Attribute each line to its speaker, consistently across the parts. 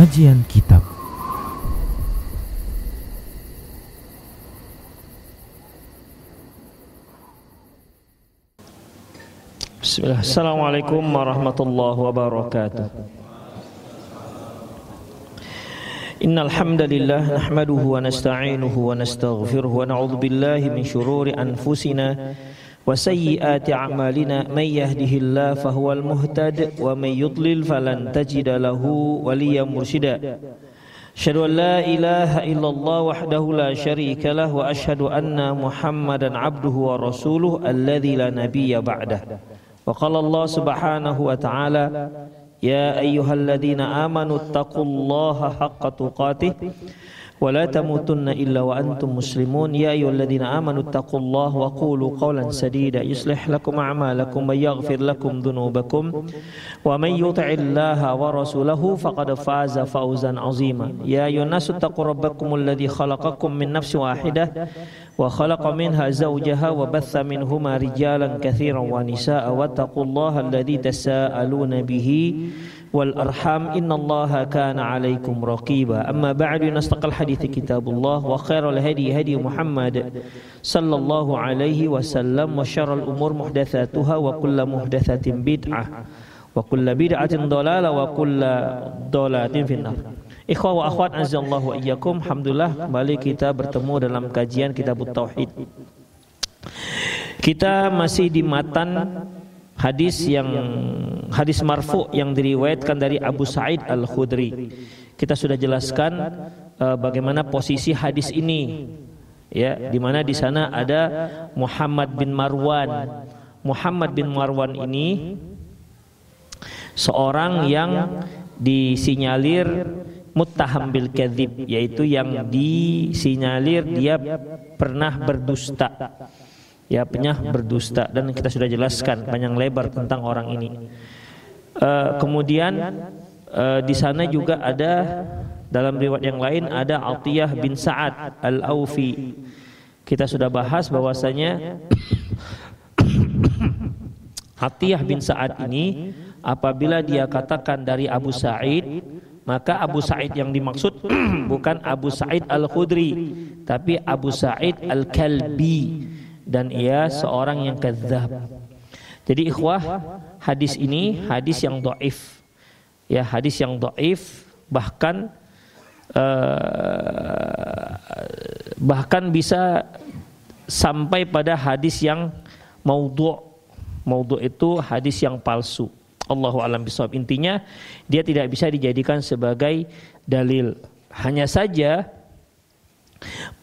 Speaker 1: Kajian Kitab.
Speaker 2: Bismillah. Assalamualaikum warahmatullahi wabarakatuh. Innal hamdalillah nahmaduhu wa nasta'inuhu wa nastaghfiruhu wa na'udzu billahi min shururi anfusina wa sayyiati a'malina may yahdihillahu fahuwal muhtad wa may yudlil falan tajida lahu waliyyan mursyida. Asyhadu an la ilaha illallah wahdahu la syarika lah wa asyhadu anna Muhammadan abduhu wa rasuluhu alladzi la nabiyya ba'dah. Wa qala Allah subhanahu wa ta'ala ya ayyuhalladzina amanu taqullaha haqqa tuqatih wa la tamutunna illa wa antum muslimun. Ya ayyuhalladzina amanu taqullaha wa qulu qawlan sadida yuslih lakum a'malakum wa yaghfir lakum dhunubakum wa may yuti'illaha wa rasulahu faqad faza fawzan 'azima. Ya ayyuhan nasu taqu rabbakumul ladzi khalaqakum min nafsin wahidah wa khalaqa minha zawjaha wa batha minhuma rijalan katsiran wa nisaa'a wattaqullaha alladzi tasaaluna bihi wal arham innallaha kana 'alaikum raqiba. Amma ba'du, nastaqal hadithi kitabullah wa khairal hadi hadi Muhammad sallallahu alaihi wasallam wa syarrul umur muhdatsatuha wa kullu muhdatsatin bid'ah wa kullu bid'atin dhalalah wa kullu dhalalatin finnar. Ikhwah wa akhwat azallahu wa iyyakum. Alhamdulillah kembali kita bertemu dalam kajian Kitabut Tauhid. Kita masih di matan hadis marfu yang diriwayatkan dari Abu Sa'id Al-Khudri. Kita sudah jelaskan bagaimana posisi hadis ini, ya, di mana di sana ada Muhammad bin Marwan. Muhammad bin Marwan ini seorang yang disinyalir muttaham bil kadzib, yaitu yang disinyalir dia pernah berdusta. Ya, pernah berdusta, dan kita sudah jelaskan panjang lebar tentang orang ini. Kemudian di sana juga ada dalam riwayat yang lain ada Atiyah bin Sa'ad Al-Aufi. Kita sudah bahas bahwasanya Atiyah bin Sa'ad ini apabila dia katakan dari Abu Sa'id, maka Abu Sa'id yang dimaksud bukan Abu Sa'id Al-Khudri, tapi Abu Sa'id Al-Kalbi, dan ia seorang yang kadzdzab. Jadi ikhwah, hadis ini hadis yang dhaif. Ya, hadis yang dhaif, bahkan bisa sampai pada hadis yang maudhu'. Maudhu' itu hadis yang palsu. Allahu a'lam bishawab. Intinya dia tidak bisa dijadikan sebagai dalil. Hanya saja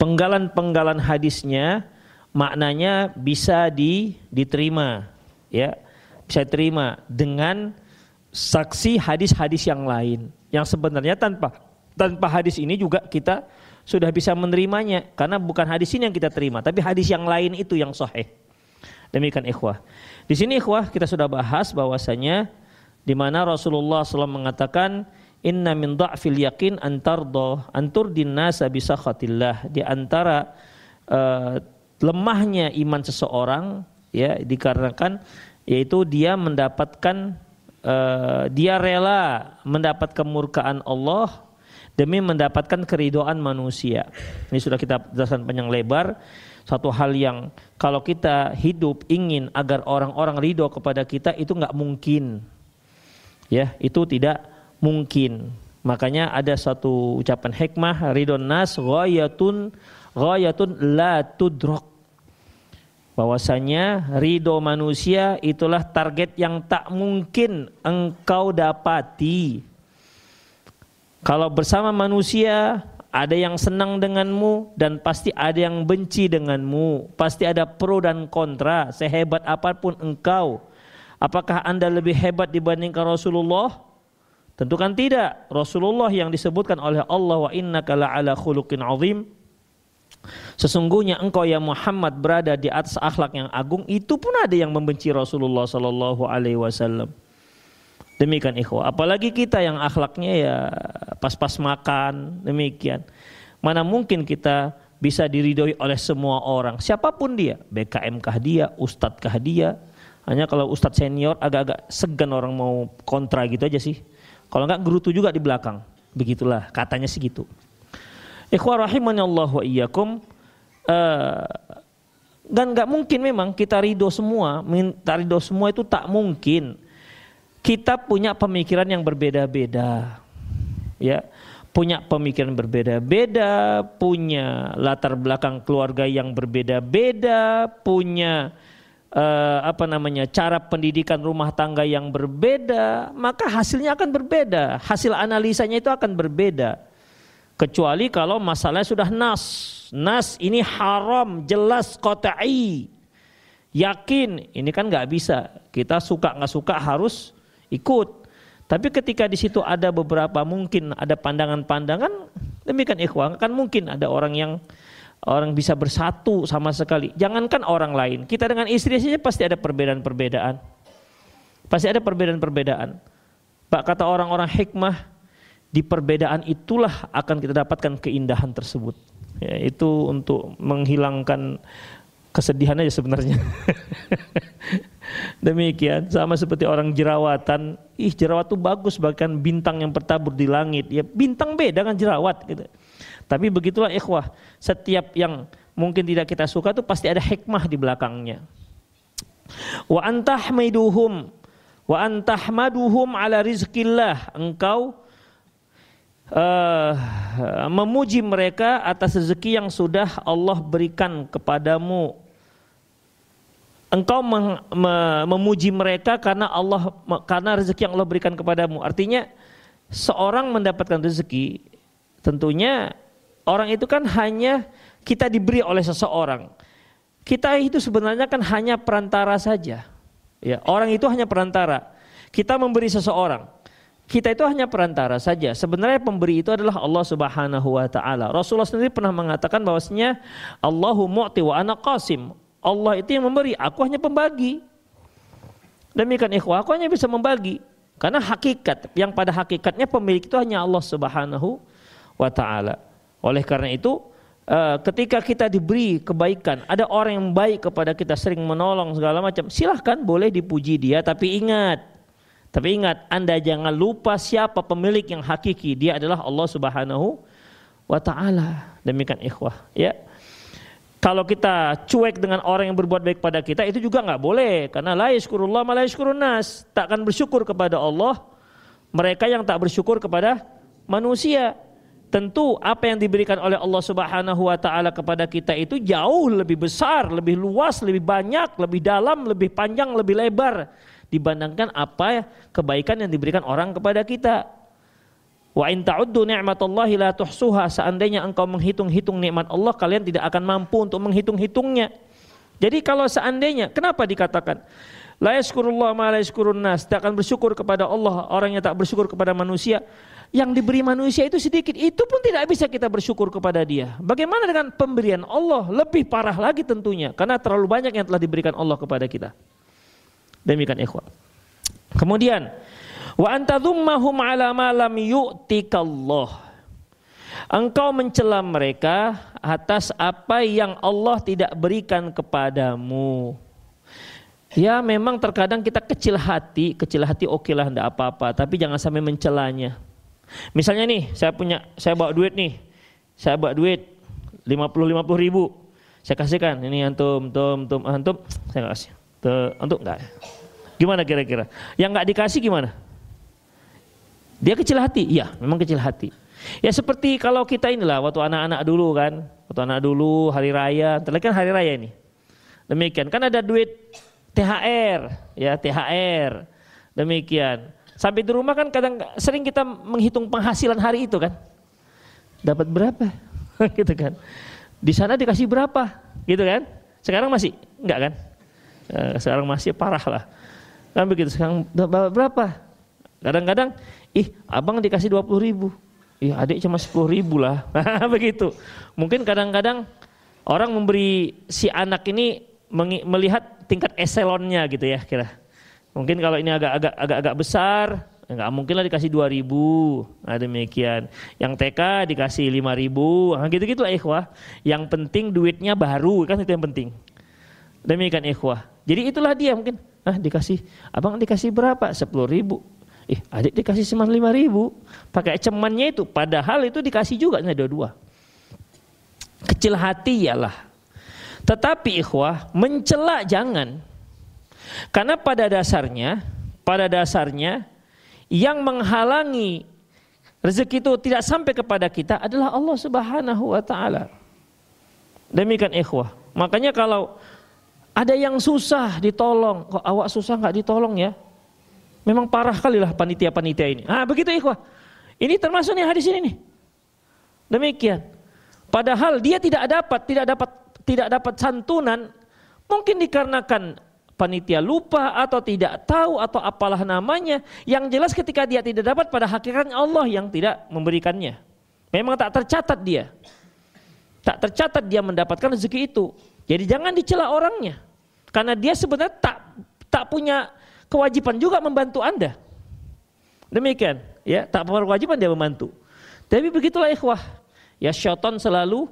Speaker 2: penggalan-penggalan hadisnya maknanya bisa diterima, ya, bisa diterima dengan saksi hadis-hadis yang lain yang sebenarnya tanpa hadis ini juga kita sudah bisa menerimanya, karena bukan hadis ini yang kita terima, tapi hadis yang lain itu yang sahih. Demikian ikhwah. Di sini ikhwah kita sudah bahas bahwasanya di mana Rasulullah SAW mengatakan inna min dha'fil yaqin anturdin nasa bisakhatillah. Di antara lemahnya iman seseorang, ya, dikarenakan yaitu dia mendapatkan dia rela mendapat kemurkaan Allah demi mendapatkan keridhaan manusia. Ini sudah kita jelaskan panjang lebar. Satu hal yang kalau kita hidup ingin agar orang-orang ridho kepada kita itu nggak mungkin, ya, itu tidak mungkin. Makanya ada satu ucapan hikmah, ridhon nas ghayatun la tudrak. Bahwasanya ridho manusia itulah target yang tak mungkin engkau dapati. Kalau bersama manusia ada yang senang denganmu dan pasti ada yang benci denganmu. Pasti ada pro dan kontra. Sehebat apapun engkau, apakah Anda lebih hebat dibandingkan Rasulullah? Tentu kan tidak. Rasulullah yang disebutkan oleh Allah, wa innaka la'ala khuluqin 'azim. Sesungguhnya engkau ya Muhammad berada di atas akhlak yang agung. Itu pun ada yang membenci Rasulullah sallallahu alaihi wasallam. Demikian ikhwah. Apalagi kita yang akhlaknya ya pas-pas makan, demikian. Mana mungkin kita bisa diridhoi oleh semua orang, siapapun dia, BKM kah dia, ustadz kah dia. Hanya kalau ustadz senior agak-agak segan orang mau kontra gitu aja sih. Kalau enggak gerutu juga di belakang. Begitulah katanya segitu. Ikhwah rahimanallah wa iyyakum. Dan nggak mungkin memang kita ridho semua, minta ridho semua itu tak mungkin. Kita punya pemikiran yang berbeda-beda, ya, punya pemikiran berbeda-beda, punya latar belakang keluarga yang berbeda-beda, punya cara pendidikan rumah tangga yang berbeda, maka hasilnya akan berbeda, hasil analisanya itu akan berbeda. Kecuali kalau masalahnya sudah nas ini haram, jelas qat'i, yakin, ini kan nggak bisa, kita suka nggak suka harus ikut. Tapi ketika di situ ada beberapa mungkin ada pandangan-pandangan, demikian ikhwan, kan mungkin ada orang bisa bersatu sama sekali. Jangankan orang lain, kita dengan istri saja pasti ada perbedaan-perbedaan. Pasti ada perbedaan-perbedaan. Pak, kata orang-orang hikmah, di perbedaan itulah akan kita dapatkan keindahan tersebut. Ya, itu untuk menghilangkan kesedihan aja sebenarnya. Demikian, sama seperti orang jerawatan. Jerawat itu bagus bahkan bintang yang bertabur di langit. Ya, bintang beda dengan jerawat gitu. Tapi begitulah ikhwah, setiap yang mungkin tidak kita suka itu pasti ada hikmah di belakangnya. Wa antahmaduhum ala rizqillah, engkau memuji mereka atas rezeki yang sudah Allah berikan kepadamu. Engkau memuji mereka karena rezeki yang Allah berikan kepadamu. Artinya seorang mendapatkan rezeki, tentunya orang itu kan hanya kita diberi oleh seseorang. Kita itu sebenarnya kan hanya perantara saja. Ya, orang itu hanya perantara. Kita memberi seseorang. Kita itu hanya perantara saja. Sebenarnya pemberi itu adalah Allah Subhanahu wa taala. Rasulullah sendiri pernah mengatakan bahwasanya Allahu mu'ti wa ana qasim. Allah itu yang memberi, aku hanya pembagi. Demikian ikhwah, aku hanya bisa membagi. Karena hakikat, yang pada hakikatnya pemilik itu hanya Allah Subhanahu wa taala. Oleh karena itu, ketika kita diberi kebaikan, ada orang yang baik kepada kita, sering menolong segala macam, silahkan boleh dipuji dia, tapi ingat, Anda jangan lupa siapa pemilik yang hakiki. Dia adalah Allah Subhanahu wa taala. Demikian ikhwah, ya. Kalau kita cuek dengan orang yang berbuat baik pada kita, itu juga enggak boleh, karena la yashkurullah ma la yashkurun nas. Tak akan bersyukur kepada Allah mereka yang tak bersyukur kepada manusia. Tentu apa yang diberikan oleh Allah Subhanahu wa taala kepada kita itu jauh lebih besar, lebih luas, lebih banyak, lebih dalam, lebih panjang, lebih lebar dibandingkan apa kebaikan yang diberikan orang kepada kita. Wa in ta'uddu ni'matallahi la tuhsuha, seandainya engkau menghitung-hitung nikmat Allah, kalian tidak akan mampu untuk menghitung-hitungnya. Jadi kalau seandainya, kenapa dikatakan la yashkurullah ma la yashkurun nas, tak akan bersyukur kepada Allah orang yang tak bersyukur kepada manusia. Yang diberi manusia itu sedikit, itu pun tidak bisa kita bersyukur kepada dia. Bagaimana dengan pemberian Allah? Lebih parah lagi tentunya, karena terlalu banyak yang telah diberikan Allah kepada kita. Demikian ikhwan. Kemudian wa antadhummahum ala ma lam yu'tikallah, engkau mencela mereka atas apa yang Allah tidak berikan kepadamu. Ya memang terkadang kita kecil hati oke lah, enggak apa-apa, tapi jangan sampai mencelanya. Misalnya nih, saya bawa duit 50 ribu, saya kasihkan, ini antum, saya kasih. Untuk enggak? Gimana kira-kira? Yang enggak dikasih gimana? Dia kecil hati? Iya, memang kecil hati. Ya seperti kalau kita inilah waktu anak-anak dulu hari raya, terlebih kan hari raya ini. Demikian, kan ada duit THR, ya THR. Demikian. Sampai di rumah kan sering kita menghitung penghasilan hari itu kan. Dapat berapa? Gitu kan. Di sana dikasih berapa? Gitu kan. Sekarang masih? Enggak kan? Sekarang masih parah lah. Kan begitu, sekarang dapat berapa? Kadang-kadang, abang dikasih 20 ribu. Adik cuma 10 ribu lah. Begitu. Mungkin kadang-kadang orang memberi si anak ini melihat tingkat eselonnya gitu ya kira. Mungkin kalau ini agak besar, enggak mungkin lah dikasih 2.000. Nah demikian. Yang TK dikasih 5.000. Nah gitu-gitu lah ikhwah. Yang penting duitnya baru, kan itu yang penting. Demikian ikhwah. Jadi itulah dia mungkin. Abang dikasih berapa? 10.000. Adik dikasih cuma 5.000, pakai cemannya itu, padahal itu dikasih juga dua-dua. Kecil hati ialah. Tetapi ikhwah, mencela jangan. Karena pada dasarnya yang menghalangi rezeki itu tidak sampai kepada kita adalah Allah Subhanahu wa taala. Demikian ikhwah. Makanya kalau ada yang susah ditolong, kok awak susah nggak ditolong ya? Memang parah kali lah panitia-panitia ini. Begitu ikhwah. Ini termasuk nih hadis ini nih. Demikian. Padahal dia tidak dapat santunan, mungkin dikarenakan panitia lupa atau tidak tahu atau apalah namanya. Yang jelas ketika dia tidak dapat, pada hakikatnya Allah yang tidak memberikannya. Memang tak tercatat dia. Tak tercatat dia mendapatkan rezeki itu. Jadi jangan dicela orangnya. Karena dia sebenarnya tak punya kewajiban juga membantu Anda. Demikian, ya, tak punya kewajiban dia membantu. Tapi begitulah ikhwah. Ya, syaitan selalu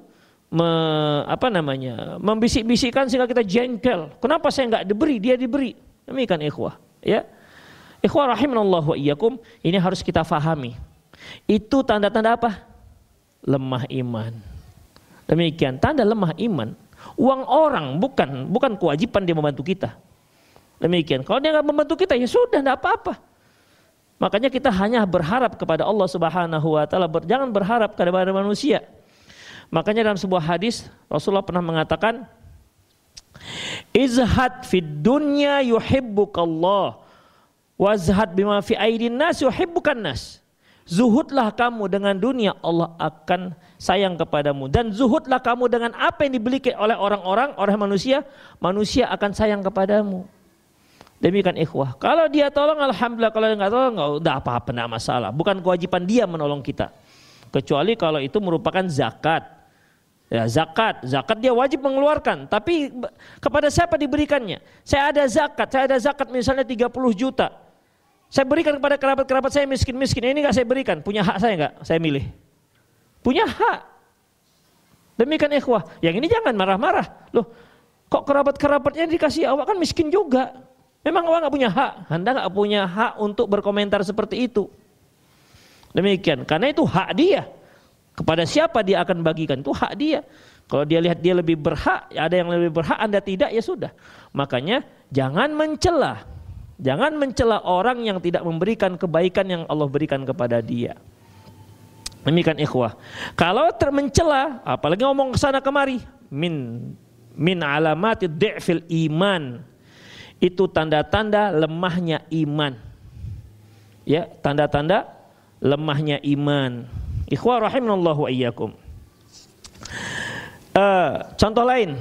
Speaker 2: membisik-bisikkan sehingga kita jengkel. Kenapa saya enggak diberi, dia diberi. Demikian ikhwah, ya. Ikhwah rahimanallahu wa iyyakum, ini harus kita fahami. Itu tanda-tanda apa? Lemah iman. Demikian, tanda lemah iman. Uang orang bukan kewajiban dia membantu kita. Demikian. Kalau dia nggak membantu kita, ya sudah, nggak apa-apa. Makanya kita hanya berharap kepada Allah Subhanahu wa taala, jangan berharap kepada manusia. Makanya dalam sebuah hadis Rasulullah pernah mengatakan, izhad fid dunya yuhibbukallah, wazhad bima fi aidin nas yuhibbukan nas. Zuhudlah kamu dengan dunia, Allah akan sayang kepadamu. Dan zuhudlah kamu dengan apa yang dimiliki oleh orang-orang, oleh manusia, manusia akan sayang kepadamu. Demikian ikhwah. Kalau dia tolong alhamdulillah, kalau dia nggak tolong nggak apa-apa, nggak masalah. Bukan kewajiban dia menolong kita. Kecuali kalau itu merupakan zakat. Ya, zakat dia wajib mengeluarkan. Tapi kepada siapa diberikannya? Saya ada zakat misalnya 30 juta. Saya berikan kepada kerabat-kerabat saya miskin-miskin. Ini nggak saya berikan. Punya hak saya nggak? Saya milih. Punya hak. Demikian ikhwah. Yang ini jangan marah-marah. Loh, kok kerabat-kerabatnya dikasih, awak kan miskin juga. Memang awak nggak punya hak. Anda nggak punya hak untuk berkomentar seperti itu. Demikian. Karena itu hak dia. Kepada siapa dia akan bagikan, itu hak dia. Kalau dia lihat dia lebih berhak, ada yang lebih berhak, Anda tidak, ya sudah. Makanya jangan mencela. Jangan mencela orang yang tidak memberikan kebaikan yang Allah berikan kepada dia. Demikian ikhwah. Kalau mencela, apalagi ngomong kesana kemari, min alamati dhi'fil iman. Itu tanda-tanda lemahnya iman. Ya, tanda-tanda lemahnya iman. Ikhwah rahimanallahu wa iyyakum. Contoh lain.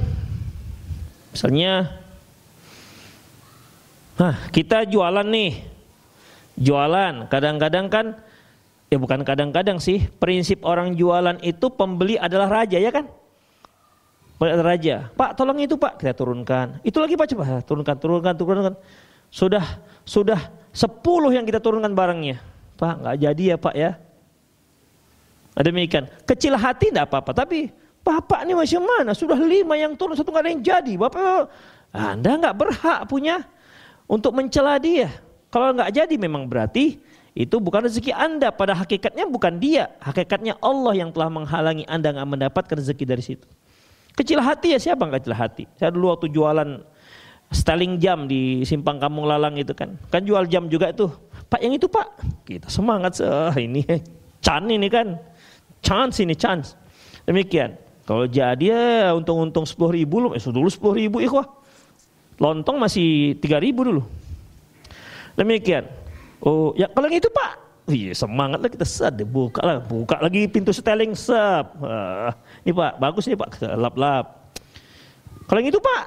Speaker 2: Misalnya kita jualan nih. Jualan, kadang-kadang kan, ya bukan kadang-kadang sih, prinsip orang jualan itu pembeli adalah raja, ya kan? Raja, Pak tolong itu Pak, kita turunkan. Itu lagi Pak, coba turunkan. Sudah 10 yang kita turunkan barangnya. Pak nggak jadi ya Pak ya. Demikian. Kecil hati enggak apa-apa, tapi Bapak ini macam mana? Sudah 5 yang turun, 1 nggak ada yang jadi. Bapak, Anda nggak berhak punya untuk mencela dia. Kalau nggak jadi memang berarti itu bukan rezeki Anda. Pada hakikatnya bukan dia. Hakikatnya Allah yang telah menghalangi Anda nggak mendapatkan rezeki dari situ. Kecil hati ya, siapa nggak kecil hati? Saya dulu waktu jualan styling jam di Simpang Kampung Lalang itu kan jual jam juga tuh. Pak yang itu Pak, kita semangat ini ini kan chance. Demikian. Kalau jadi ya untung 10.000 loh, dulu 10.000 ikhwah. Lontong masih 3.000 dulu. Demikian. Oh ya kalau yang itu Pak. Iya semangat lah kita buka lagi pintu seteling ini Pak bagus nih Pak, lap. Kalau yang itu Pak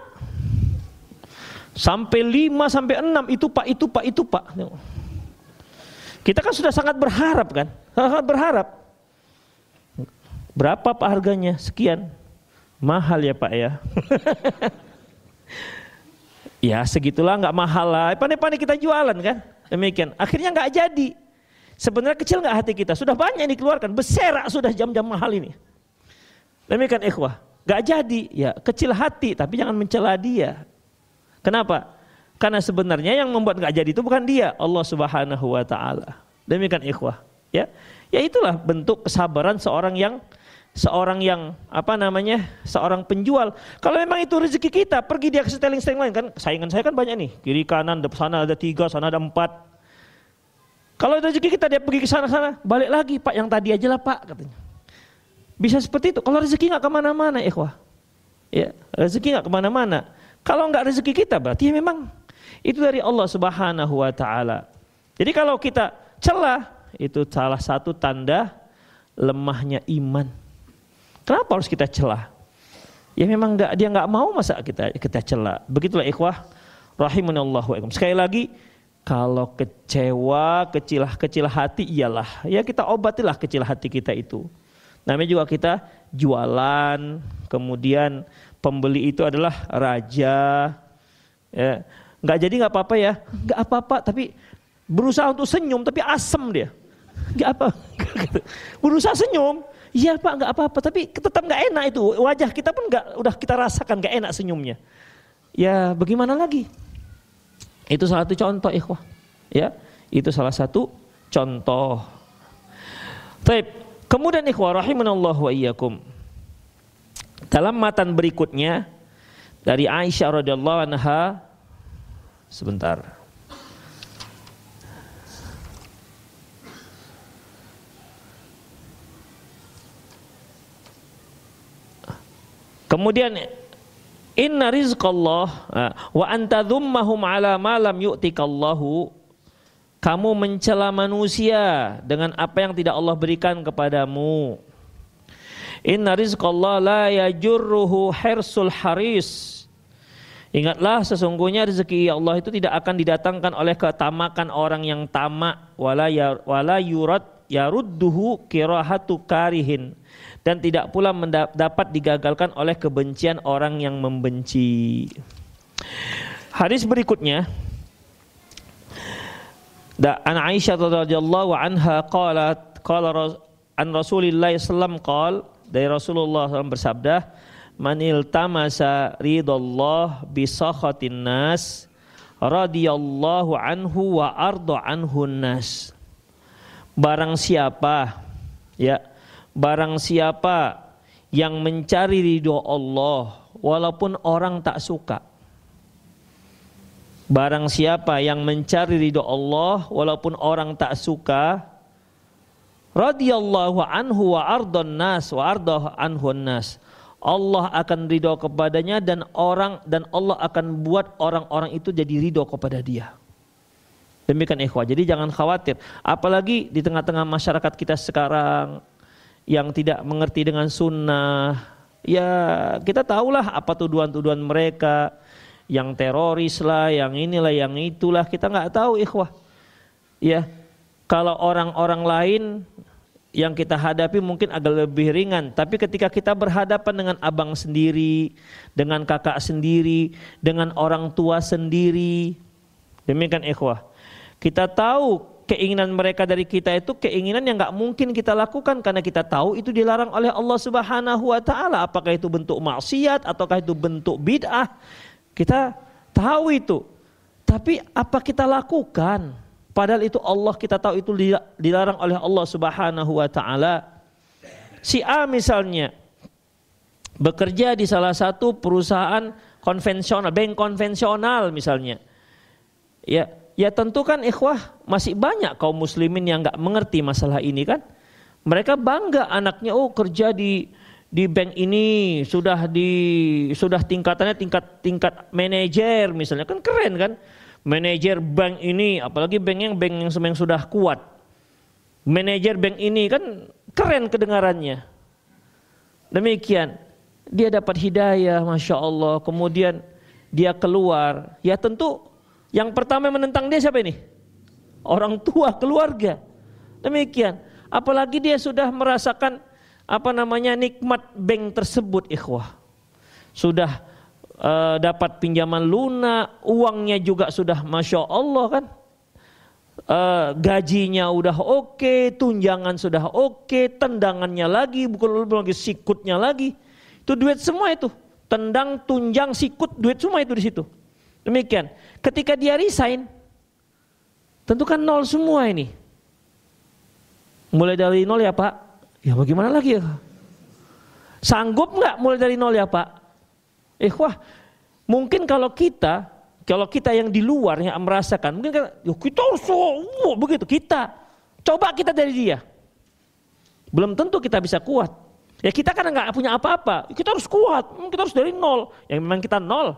Speaker 2: sampai 5 sampai 6 itu Pak. Kita kan sudah sangat berharap kan, sangat berharap. Berapa Pak harganya? Sekian. Mahal ya Pak ya. Ya segitulah, nggak mahal lah. Pandai-pandai kita jualan kan. Demikian. Akhirnya nggak jadi. Sebenarnya kecil nggak hati kita, sudah banyak yang dikeluarkan, berserak sudah jam-jam mahal ini. Demikian ikhwah, nggak jadi, ya kecil hati, tapi jangan mencela dia. Kenapa? Karena sebenarnya yang membuat nggak jadi itu bukan dia, Allah Subhanahu wa taala. Demikian ikhwah, ya. Ya itulah bentuk kesabaran seorang yang seorang penjual. Kalau memang itu rezeki kita, pergi dia ke styling lain kan, saingan saya kan banyak nih, kiri kanan, sana ada 3, sana ada 4. Kalau rezeki kita dia pergi ke sana, balik lagi, Pak yang tadi aja lah Pak katanya. Bisa seperti itu. Kalau rezeki nggak kemana-mana, ikhwah. Ya, rezeki nggak kemana-mana. Kalau nggak rezeki kita berarti ya memang itu dari Allah Subhanahu wa taala. Jadi kalau kita celah, itu salah satu tanda lemahnya iman. Kenapa harus kita celah? Ya memang dia nggak mau masa kita celah. Begitulah ikhwah rahimanallahu wa iyyakum. Sekali lagi, kalau kecewa, kecil hati iyalah, ya kita obatilah kecil hati kita itu. Namanya juga kita jualan, kemudian pembeli itu adalah raja. Ya, nggak jadi nggak apa-apa ya, nggak apa-apa, tapi berusaha untuk senyum tapi asem dia. Nggak apa, berusaha senyum, iya Pak nggak apa-apa, tapi tetap nggak enak itu wajah kita pun udah kita rasakan nggak enak senyumnya. Ya bagaimana lagi? Itu salah satu contoh ikhwah, ya itu salah satu contoh. Baik, kemudian ikhwah rahimanallahu wa iyyakum. Dalam matan berikutnya dari Aisyah radhiyallahu anha, sebentar. Kemudian inna rizqallah wa anta dhummahum ala ma lam yu'tikallahu, kamu mencela manusia dengan apa yang tidak Allah berikan kepadamu. Inna rizqallah la yajurruhu hirsul haris. Ingatlah sesungguhnya rezeki Allah itu tidak akan didatangkan oleh ketamakan orang yang tamak, wala yarudduhu kirahatu karihin, dan tidak pula dapat digagalkan oleh kebencian orang yang membenci. Hadis berikutnya, an Aisyah radhiyallahu anha qala an Rasulillah sallallahu alaihi, dari Rasulullah SAW bersabda, manil tamasa ridallah bi sakhatin nas radhiyallahu anhu wa arda anhun nas. Barang siapa yang mencari ridho Allah walaupun orang tak suka. Barang siapa yang mencari ridho Allah walaupun orang tak suka, radhiyallahu anhu wa ardhan nas wa ardah anhun nas. Allah akan ridho kepadanya dan Allah akan buat orang-orang itu jadi ridho kepada dia. Demikian ikhwah. Jadi jangan khawatir, apalagi di tengah-tengah masyarakat kita sekarang yang tidak mengerti dengan sunnah. Ya kita tahulah apa tuduhan-tuduhan mereka, yang teroris lah, yang inilah, yang itulah, kita nggak tahu ikhwah. Ya, kalau orang-orang lain yang kita hadapi mungkin agak lebih ringan, tapi ketika kita berhadapan dengan abang sendiri, dengan kakak sendiri, dengan orang tua sendiri, demikian ikhwah, kita tahu keinginan mereka dari kita itu keinginan yang nggak mungkin kita lakukan karena kita tahu itu dilarang oleh Allah Subhanahu wa taala. Apakah itu bentuk maksiat ataukah itu bentuk bid'ah? Kita tahu itu. Tapi apa kita lakukan? Padahal itu Allah, kita tahu itu dilarang oleh Allah Subhanahu wa taala. Si A misalnya bekerja di salah satu perusahaan konvensional, bank konvensional misalnya. Ya tentu kan ikhwah masih banyak kaum muslimin yang nggak mengerti masalah ini kan. Mereka bangga anaknya kerja di bank ini sudah tingkatannya tingkat manajer misalnya, kan keren kan. Manajer bank ini, apalagi bank yang sudah kuat. Manajer bank ini kan keren kedengarannya. Demikian, dia dapat hidayah, masya Allah. Kemudian dia keluar, ya tentu yang pertama menentang dia siapa ini? Orang tua, keluarga. Demikian. Apalagi dia sudah merasakan nikmat bank tersebut, ikhwah. Sudah dapat pinjaman lunak, uangnya juga sudah masya Allah kan. Gajinya udah oke, tunjangan sudah oke, tendangannya lagi, bukan lagi sikutnya lagi. Itu duit semua itu. Tendang, tunjang, sikut, duit semua itu di situ. Demikian. Ketika dia resign, tentu kan nol semua ini. Mulai dari nol ya Pak? Ya bagaimana lagi ya? Sanggup nggak mulai dari nol ya Pak? Wah, mungkin kalau kita yang di luar yang merasakan, mungkin kita harus begitu. Coba kita dari dia. Belum tentu kita bisa kuat. Ya kita kan nggak punya apa-apa, kita harus kuat, kita harus dari nol. Yang memang kita nol.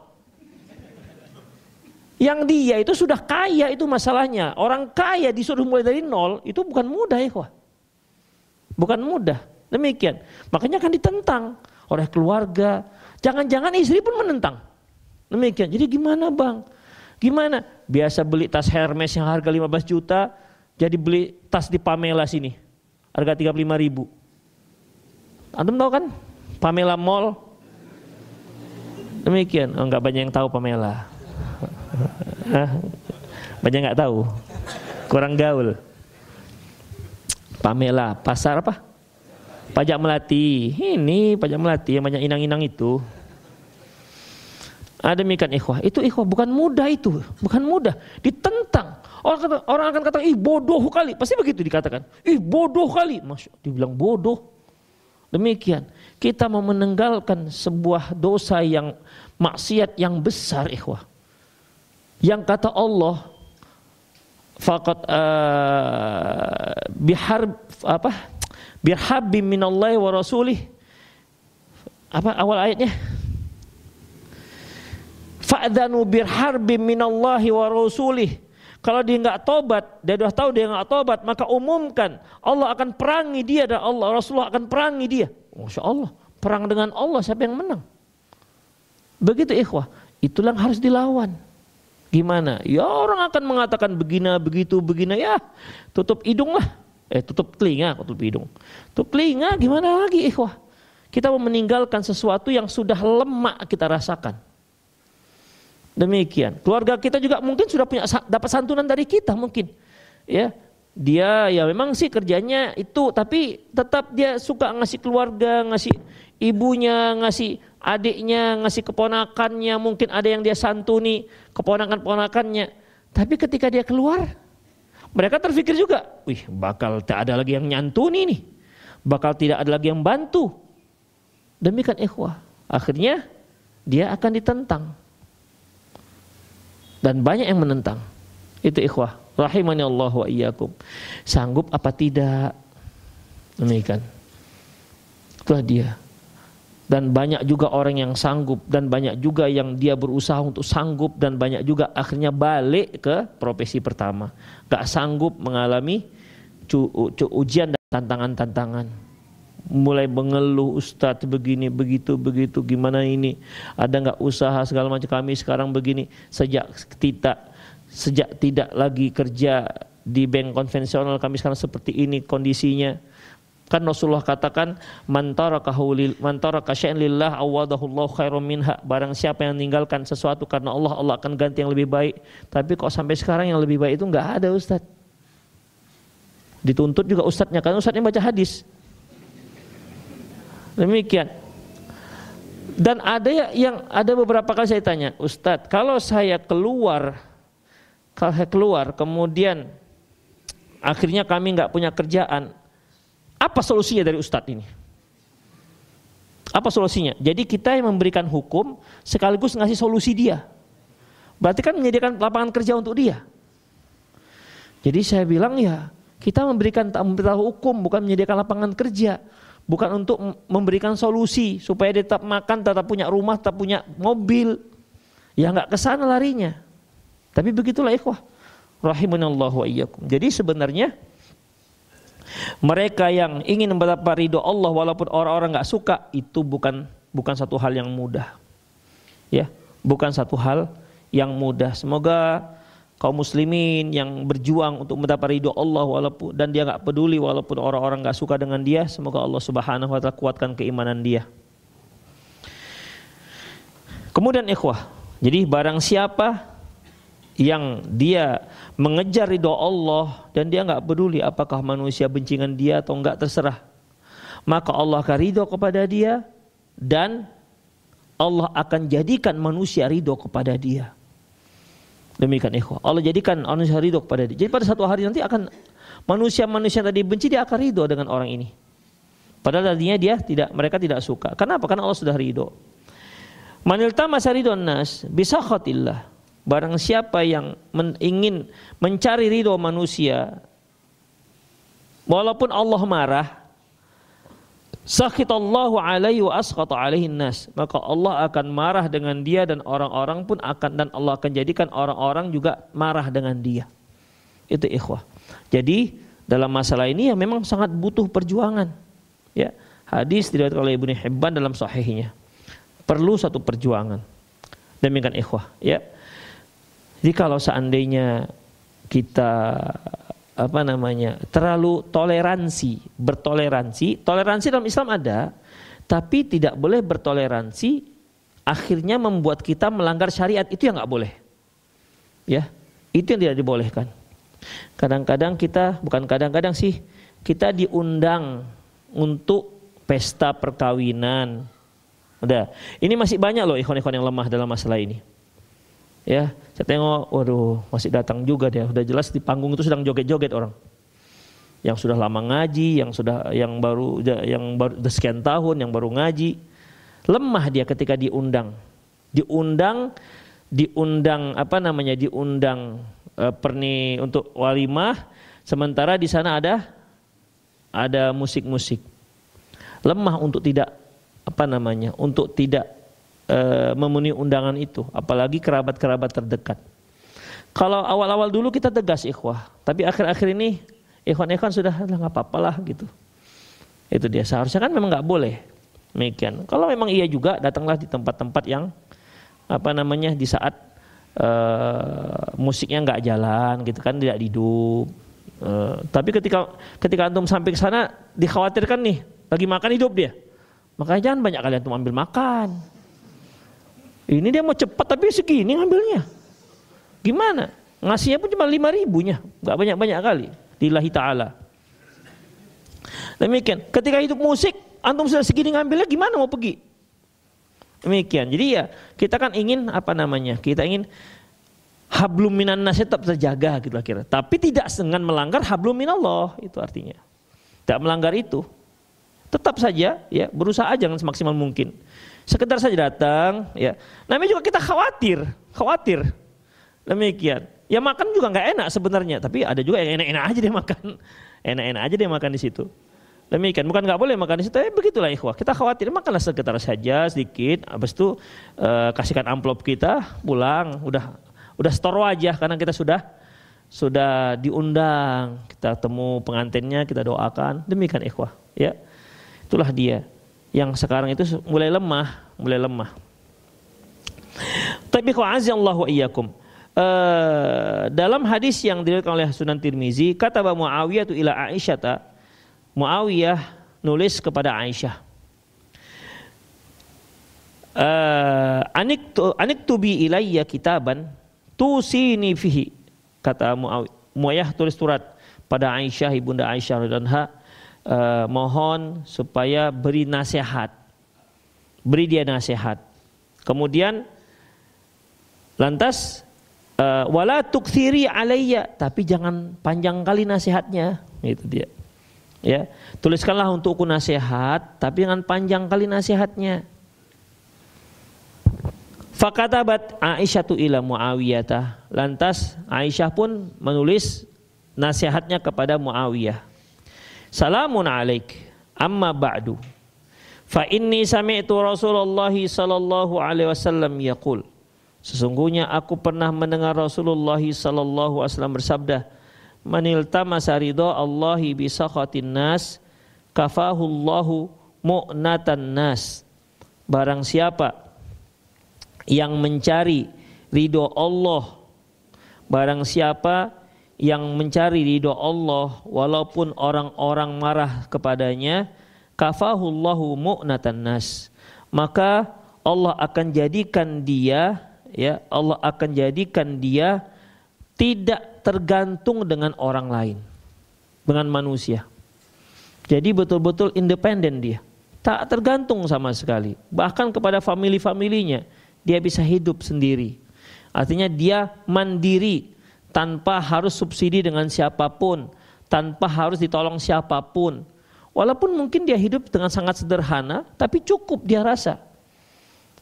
Speaker 2: Yang dia itu sudah kaya, itu masalahnya. Orang kaya disuruh mulai dari nol, itu bukan mudah ya ikhwah. Bukan mudah, demikian. Makanya akan ditentang oleh keluarga. Jangan-jangan istri pun menentang. Demikian. Jadi gimana bang? Gimana? Biasa beli tas Hermes yang harga 15 juta, jadi beli tas di Pamela sini, harga 35.000. Antum tahu kan? Pamela Mall. Demikian. Enggak banyak yang tahu Pamela. Banyak nggak tahu. Kurang gaul. Pamela, pasar apa? Pajak Melati. Ini Pajak Melati yang banyak inang-inang itu. Demikian ikhwah. Itu ikhwah bukan mudah itu. Bukan mudah. Ditentang. Orang akan katakan, ih bodoh kali. Pasti begitu dikatakan. Ih bodoh kali. Dibilang bodoh. Demikian. Kita mau meninggalkan sebuah dosa yang maksiat yang besar ikhwah. Yang kata Allah faqat biharbi minallahi wa rasulih. Apa awal ayatnya? Fa'dhanu biharbi minallahi wa rasulih. Kalau dia enggak tobat, dia sudah tahu dia enggak tobat, maka umumkan Allah akan perangi dia dan Rasulullah akan perangi dia. Masya Allah, perang dengan Allah siapa yang menang? Begitu ikhwah, itulah yang harus dilawan. Gimana? Ya orang akan mengatakan begini, begitu, begini, ya tutup hidung lah. Tutup telinga, tutup hidung. Tutup telinga gimana lagi ikhwah? Kita mau meninggalkan sesuatu yang sudah lemak kita rasakan. Demikian. Keluarga kita juga mungkin sudah dapat santunan dari kita mungkin. Ya, dia ya memang sih kerjanya itu, tapi tetap dia suka ngasih keluarga, ngasih ibunya, ngasih adiknya, ngasih keponakannya, mungkin ada yang dia santuni keponakan-ponakannya. Tapi ketika dia keluar, mereka terfikir juga, wih bakal tak ada lagi yang nyantuni nih, bakal tidak ada lagi yang bantu. Demikian ikhwah, akhirnya dia akan ditentang. Dan banyak yang menentang. Itu ikhwah, rahimani Allah wa iyyakum. Sanggup apa tidak? Demikian. Itulah dia. Dan banyak juga orang yang sanggup, dan banyak juga yang dia berusaha untuk sanggup, dan banyak juga akhirnya balik ke profesi pertama. Gak sanggup mengalami ujian dan tantangan-tantangan. Mulai mengeluh, Ustadz begini, begitu, gimana ini, ada gak usaha segala macam, kami sekarang begini, sejak tidak lagi kerja di bank konvensional, kami sekarang seperti ini kondisinya. Kan Rasulullah katakan, man taraka syai'an lillah awadahullahu khairum minha. Barang siapa yang meninggalkan sesuatu karena Allah, Allah akan ganti yang lebih baik. Tapi kok sampai sekarang yang lebih baik itu enggak ada Ustadz. Dituntut juga ustadznya, karena ustadznya baca hadis. Demikian. Dan ada beberapa kali saya tanya, Ustadz, kalau saya keluar kemudian akhirnya kami enggak punya kerjaan, apa solusinya dari Ustadz ini? Apa solusinya? Jadi kita yang memberikan hukum sekaligus ngasih solusi dia. Berarti kan menyediakan lapangan kerja untuk dia. Jadi saya bilang ya, kita memberitahu hukum, bukan menyediakan lapangan kerja. Bukan untuk memberikan solusi supaya dia tetap makan, tetap punya rumah, tetap punya mobil. Ya enggak ke sana larinya. Tapi begitulah ikhwah. Rahimanallahu wa iyyakum. Jadi sebenarnya mereka yang ingin mendapat ridho Allah walaupun orang-orang enggak suka, itu bukan satu hal yang mudah. Ya, bukan satu hal yang mudah. Semoga kaum muslimin yang berjuang untuk mendapat ridho Allah walaupun, dan dia enggak peduli walaupun orang-orang enggak suka dengan dia, semoga Allah Subhanahu wa taala kuatkan keimanan dia. Kemudian ikhwah, jadi barang siapa yang dia mengejar ridho Allah dan dia enggak peduli apakah manusia benci dengan dia atau enggak, terserah, maka Allah akan ridho kepada dia dan Allah akan jadikan manusia ridho kepada dia. Demikian ikhwah. Allah jadikan manusia ridho kepada dia. Jadi pada satu hari nanti akan manusia-manusia yang tadi benci dia akan ridho dengan orang ini. Padahal tadinya mereka tidak suka. Kenapa? Karena Allah sudah ridho. Manil tamasa ridhon nas bisakhatillah. Barang siapa yang ingin mencari ridho manusia, walaupun Allah marah, sakhitallahu alaihi wa asqata alaihin nas, maka Allah akan marah dengan dia dan orang-orang pun dan Allah akan jadikan orang-orang juga marah dengan dia. Itu ikhwah. Jadi dalam masalah ini ya memang sangat butuh perjuangan. Ya, hadis diriwayatkan oleh Ibnu Hibban dalam sahihnya. Perlu satu perjuangan. Demikian ikhwah, ya. Jadi kalau seandainya kita terlalu bertoleransi dalam Islam ada, tapi tidak boleh bertoleransi akhirnya membuat kita melanggar syariat, itu yang nggak boleh. Ya, itu yang tidak dibolehkan. Kadang-kadang kita diundang untuk pesta perkawinan. Udah, ini masih banyak loh ikhwan-ikhwan yang lemah dalam masalah ini. Ya, saya tengok, waduh, masih datang juga dia. Udah jelas di panggung itu sedang joget-joget orang. Yang sudah lama ngaji, yang baru udah sekian tahun, yang baru ngaji. Lemah dia ketika diundang untuk walimah, sementara di sana ada musik-musik. Lemah untuk tidak memenuhi undangan itu, apalagi kerabat-kerabat terdekat. Kalau awal-awal dulu kita tegas ikhwah, tapi akhir-akhir ini ikhwan-ikhwan sudah nggak apa-apalah gitu. Itu dia, seharusnya kan memang nggak boleh demikian. Kalau memang iya juga, datanglah di tempat-tempat yang di saat musiknya nggak jalan gitu kan, tidak hidup. Tapi ketika antum sampai ke sana dikhawatirkan nih lagi makan hidup dia, makanya jangan banyak kali antum ambil makan. Ini dia mau cepat tapi segini ngambilnya. Gimana? Ngasihnya pun cuma 5.000-nya, enggak banyak-banyak kali. Lillahi ta'ala. Demikian. Ketika hidup musik, antum sudah segini ngambilnya, gimana mau pergi? Demikian. Jadi ya, kita kan ingin kita ingin hablum minan nas tetap terjaga gitu kira. Tapi tidak dengan melanggar hablum minallah, itu artinya. Tidak melanggar itu. Tetap saja ya, berusaha aja dengan semaksimal mungkin. Sekedar saja datang, ya. Namanya juga kita khawatir. Demikian. Ya makan juga nggak enak sebenarnya, tapi ada juga yang enak-enak aja dia makan. Enak-enak aja dia makan di situ. Demikian. Bukan nggak boleh makan di situ, begitulah ikhwah. Kita khawatir, makanlah sekedar saja sedikit. Habis itu kasihkan amplop kita, pulang. Udah store aja karena kita sudah diundang. Kita temu pengantinnya, kita doakan. Demikian ikhwah. Ya, itulah dia. Yang sekarang itu mulai lemah. Tapi qa'azallahu wa iyyakum. Dalam hadis yang diriwayatkan oleh Sunan Tirmizi, kata Muawiyah ila Aisyah, Muawiyah nulis kepada Aisyah, aniktubi ilayya kitaban tusini fihi. Kata Muawiyah tulis surat pada Aisyah, ibunda Aisyah radhiyallahu anha, mohon supaya beri dia nasihat. Kemudian lantas wala tukthiri alayya, tapi jangan panjang kali nasihatnya, itu dia. Ya, tuliskanlah untukku nasihat, tapi jangan panjang kali nasihatnya. Fakatabat Aisyatu ila Muawiyah, lantas Aisyah pun menulis nasihatnya kepada Muawiyah. Salamun alaik, amma ba'du. Fa inni sami'tu Rasulullah sallallahu alaihi wasallam yaqul. Sesungguhnya aku pernah mendengar Rasulullah sallallahu alaihi wasallam bersabda, manil tamasa ridha Allahi bi sakhatin nas kafahullahu mu'natan nas. Barang siapa yang mencari ridho Allah, barang siapa yang mencari ridho Allah walaupun orang-orang marah kepadanya, kafahullahu mu'natan nas, maka Allah akan jadikan dia, ya, Allah akan jadikan dia tidak tergantung dengan orang lain, dengan manusia. Jadi betul-betul independen dia, tak tergantung sama sekali. Bahkan kepada family-familinya dia bisa hidup sendiri. Artinya dia mandiri, tanpa harus subsidi dengan siapapun, tanpa harus ditolong siapapun. Walaupun mungkin dia hidup dengan sangat sederhana, tapi cukup dia rasa.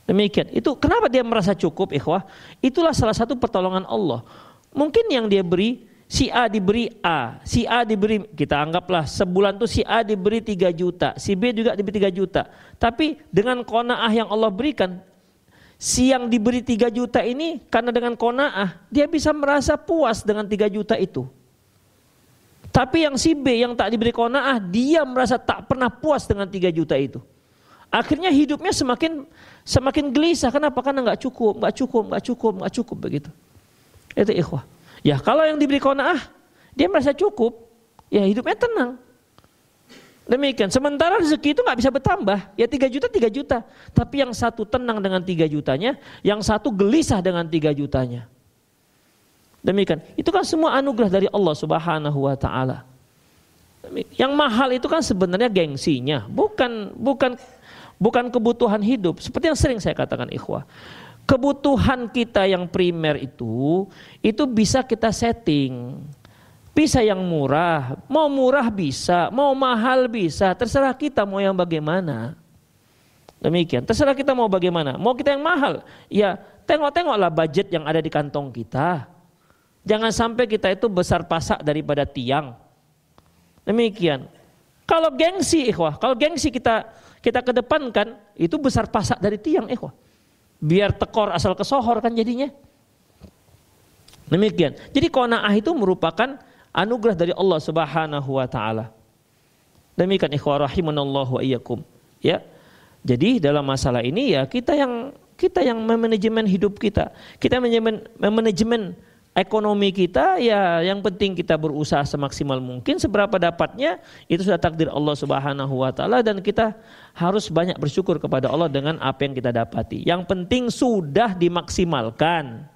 Speaker 2: Demikian. Itu kenapa dia merasa cukup, ikhwah? Itulah salah satu pertolongan Allah. Mungkin yang dia beri, si A diberi A, si A diberi, kita anggaplah sebulan tuh si A diberi 3 juta, si B juga diberi 3 juta. Tapi dengan qanaah yang Allah berikan, si yang diberi 3 juta ini karena dengan qanaah, dia bisa merasa puas dengan 3 juta itu. Tapi yang si B yang tak diberi qanaah, dia merasa tak pernah puas dengan 3 juta itu. Akhirnya hidupnya semakin gelisah. Kenapa? Karena nggak cukup begitu. Itu ikhwah. Ya kalau yang diberi qanaah, dia merasa cukup, ya hidupnya tenang. Demikian. Sementara rezeki itu nggak bisa bertambah. Ya 3 juta. Tapi yang satu tenang dengan 3 jutanya, yang satu gelisah dengan 3 jutanya. Demikian. Itu kan semua anugerah dari Allah Subhanahu wa taala. Yang mahal itu kan sebenarnya gengsinya, bukan kebutuhan hidup. Seperti yang sering saya katakan, ikhwah. Kebutuhan kita yang primer itu bisa kita setting. Bisa yang murah, mau murah bisa, mau mahal bisa, terserah kita mau yang bagaimana. Demikian, terserah kita mau bagaimana. Mau kita yang mahal, ya tengok-tengoklah budget yang ada di kantong kita. Jangan sampai kita itu besar pasak daripada tiang. Demikian. Kalau gengsi, ikhwah, kalau gengsi kita kedepankan, itu besar pasak dari tiang, ikhwah. Biar tekor asal kesohor kan jadinya. Demikian. Jadi qanaah itu merupakan anugerah dari Allah Subhanahu wa taala. Demikian, ikhwah rahimanallahu wa iyyakum. Ya. Jadi dalam masalah ini ya kita yang memanajemen hidup kita. Kita memanajemen ekonomi kita, ya yang penting kita berusaha semaksimal mungkin, seberapa dapatnya itu sudah takdir Allah Subhanahu wa taala, dan kita harus banyak bersyukur kepada Allah dengan apa yang kita dapati. Yang penting sudah dimaksimalkan.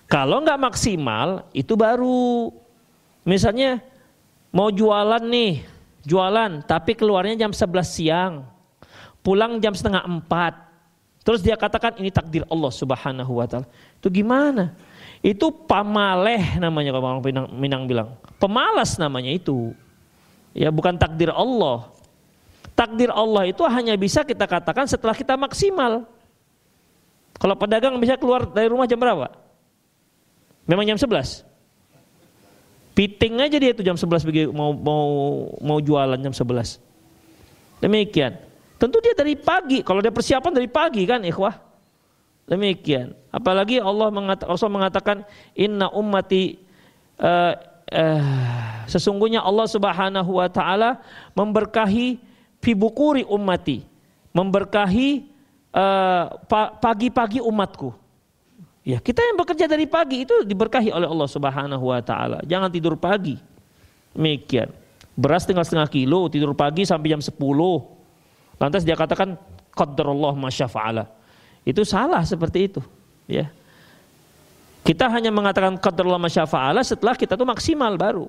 Speaker 2: Kalau nggak maksimal itu baru misalnya mau jualan nih, jualan tapi keluarnya jam 11 siang, pulang jam 3:30. Terus dia katakan ini takdir Allah Subhanahu wa taala. Itu gimana? Itu pamaleh namanya, kalau orang Minang bilang. Pemalas namanya itu. Ya bukan takdir Allah. Takdir Allah itu hanya bisa kita katakan setelah kita maksimal. Kalau pedagang bisa keluar dari rumah jam berapa? Memang jam 11. Piting aja dia itu jam 11 mau jualan jam 11. Demikian. Tentu dia dari pagi, kalau dia persiapan dari pagi kan, ikhwah. Demikian. Apalagi Allah mengatakan inna ummati, sesungguhnya Allah Subhanahu wa taala memberkahi fi bukuri ummati, memberkahi pagi-pagi umatku. Ya, kita yang bekerja dari pagi itu diberkahi oleh Allah Subhanahu wa taala. Jangan tidur pagi. Demikian. Beras tinggal 0,5 kilo, tidur pagi sampai jam 10. Lantas dia katakan qadarullah masyafa'ala. Itu salah seperti itu, ya. Kita hanya mengatakan qadarullah masyafa'ala setelah kita tuh maksimal baru.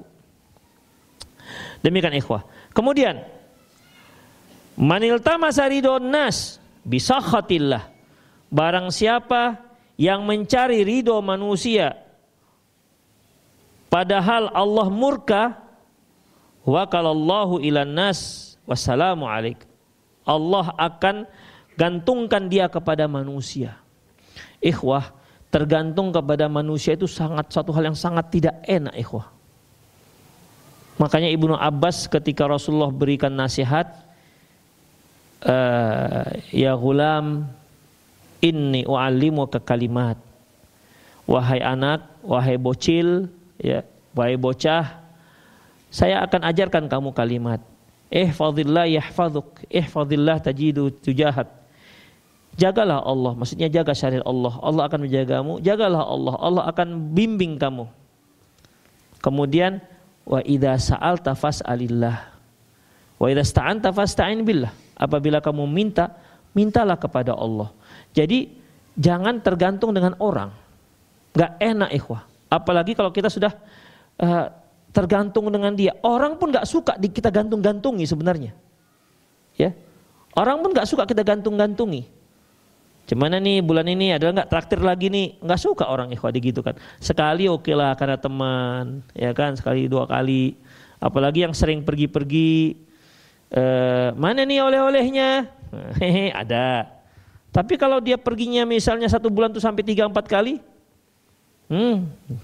Speaker 2: Demikian, ikhwah. Kemudian maniltamasa ridon nas bisakhatillah. Barang siapa yang mencari ridho manusia padahal Allah murka, wakalallahu ilan nas wassalamu alaik. Allah akan gantungkan dia kepada manusia. Ikhwah, tergantung kepada manusia itu satu hal yang sangat tidak enak, ikhwah. Makanya Ibnu Abbas ketika Rasulullah berikan nasihat, ya ghulam, inni u'allimuka kalimat. Wahai anak, wahai bocil, ya, wahai bocah, saya akan ajarkan kamu kalimat. Ihfazillah yahfazuk, ihfazillah tajidu tujahak. Jagalah Allah, maksudnya jaga syariat Allah, Allah akan menjagamu. Jagalah Allah, Allah akan bimbing kamu. Kemudian wa idza sa'alta fas'alillah, wa idza sta'anta fasta'in billah. Apabila kamu minta, mintalah kepada Allah. Jadi jangan tergantung dengan orang. Enggak enak, ikhwah. Apalagi kalau kita sudah tergantung dengan dia. Orang pun enggak suka kita gantung-gantungi sebenarnya. Ya. Orang pun enggak suka kita gantung-gantungi. Gimana nih bulan ini, ada nggak traktir lagi nih? Nggak suka orang ikhwah gitu kan. Sekali oke lah karena teman, ya kan, sekali 2 kali. Apalagi yang sering pergi-pergi, mana nih oleh-olehnya? Hehe, ada. Tapi kalau dia perginya misalnya 1 bulan tuh sampai 3-4 kali,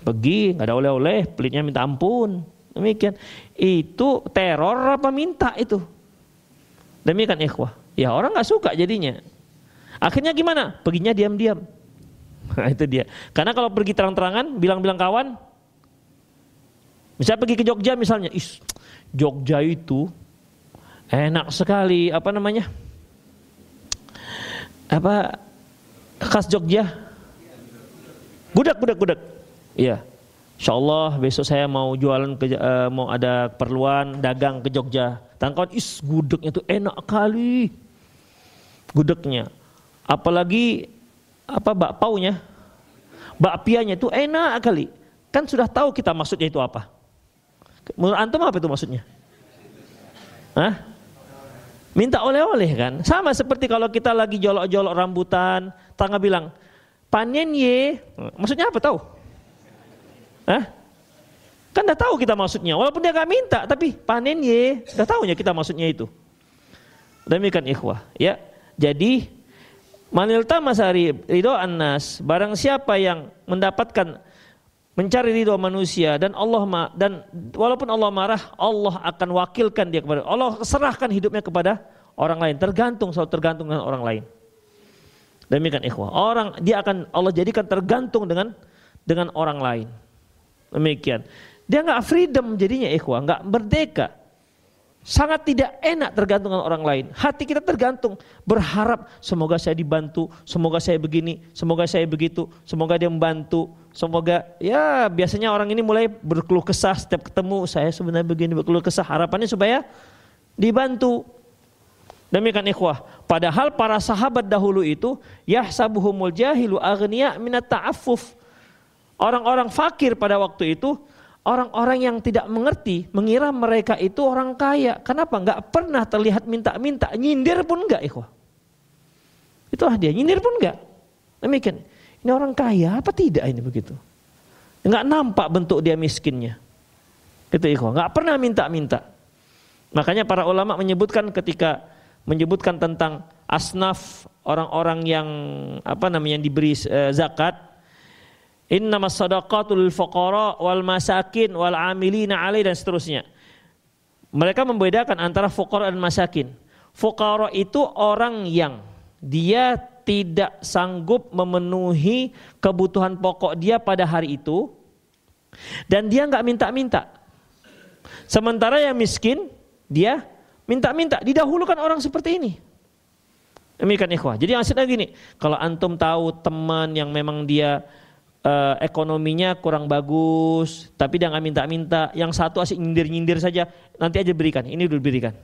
Speaker 2: pergi nggak ada oleh-oleh, pelitnya minta ampun. Demikian. Itu teror apa minta itu? Demikian ikhwah. Ya orang nggak suka jadinya. Akhirnya gimana? Perginya diam-diam. Nah, itu dia. Karena kalau pergi terang-terangan, bilang-bilang kawan, misalnya pergi ke Jogja misalnya, Jogja itu enak sekali, apa namanya? Apa khas Jogja? Gudeg. Iya. Insyaallah besok saya mau jualan mau ada keperluan dagang ke Jogja. Tangkawan, gudegnya itu enak kali. Gudegnya. Apalagi bakpaunya, bakpianya itu enak kali. Kan sudah tahu kita maksudnya itu apa. Menurut antum apa itu maksudnya? Hah? Minta oleh-oleh kan? Sama seperti kalau kita lagi jolok-jolok rambutan, tangga bilang, panen ye. Maksudnya apa tahu? Hah? Kan udah tahu kita maksudnya. Walaupun dia gak minta, tapi panen ye. Udah tahunya kita maksudnya itu. Demikian ikhwah. Ya, jadi manilta masari ridho annas, barang siapa yang mendapatkan mencari ridho manusia dan walaupun Allah marah, Allah akan wakilkan dia kepada Allah, serahkan hidupnya kepada orang lain, selalu tergantung dengan orang lain. Demikian ikhwah. Allah jadikan tergantung dengan orang lain. Demikian. Dia nggak freedom jadinya ikhwah, nggak merdeka. Sangat tidak enak tergantung dengan orang lain. Hati kita tergantung, berharap semoga saya dibantu, semoga saya begini, semoga saya begitu, semoga dia membantu, semoga ya biasanya orang ini mulai berkeluh kesah setiap ketemu, saya sebenarnya begini, berkeluh kesah, harapannya supaya dibantu. Demikian ikhwah. Padahal para sahabat dahulu itu yahsabuhumul jahilu aghniya minat ta'affuf. Orang-orang fakir pada waktu itu, orang-orang yang tidak mengerti, mengira mereka itu orang kaya. Kenapa? Enggak pernah terlihat minta-minta, nyindir pun enggak ikhwah. Itulah dia, nyindir pun enggak. Demikian. Ini orang kaya apa tidak ini begitu? Enggak nampak bentuk dia miskinnya. Itu ikhwah, enggak pernah minta-minta. Makanya para ulama menyebutkan ketika menyebutkan tentang asnaf orang-orang yang yang diberi zakat, innamas shadaqatul lil fuqara wal masakin wal amilina 'alai dan seterusnya. Mereka membedakan antara fuqara dan masakin. Fuqara itu orang yang dia tidak sanggup memenuhi kebutuhan pokok dia pada hari itu dan dia enggak minta-minta. Sementara yang miskin dia minta-minta, didahulukan orang seperti ini. Demikian ikhwah. Jadi maksudnya gini, kalau antum tahu teman yang memang dia ekonominya kurang bagus, tapi dia nggak minta-minta, yang satu asik nyindir-nyindir saja, nanti aja berikan, ini dulu berikan.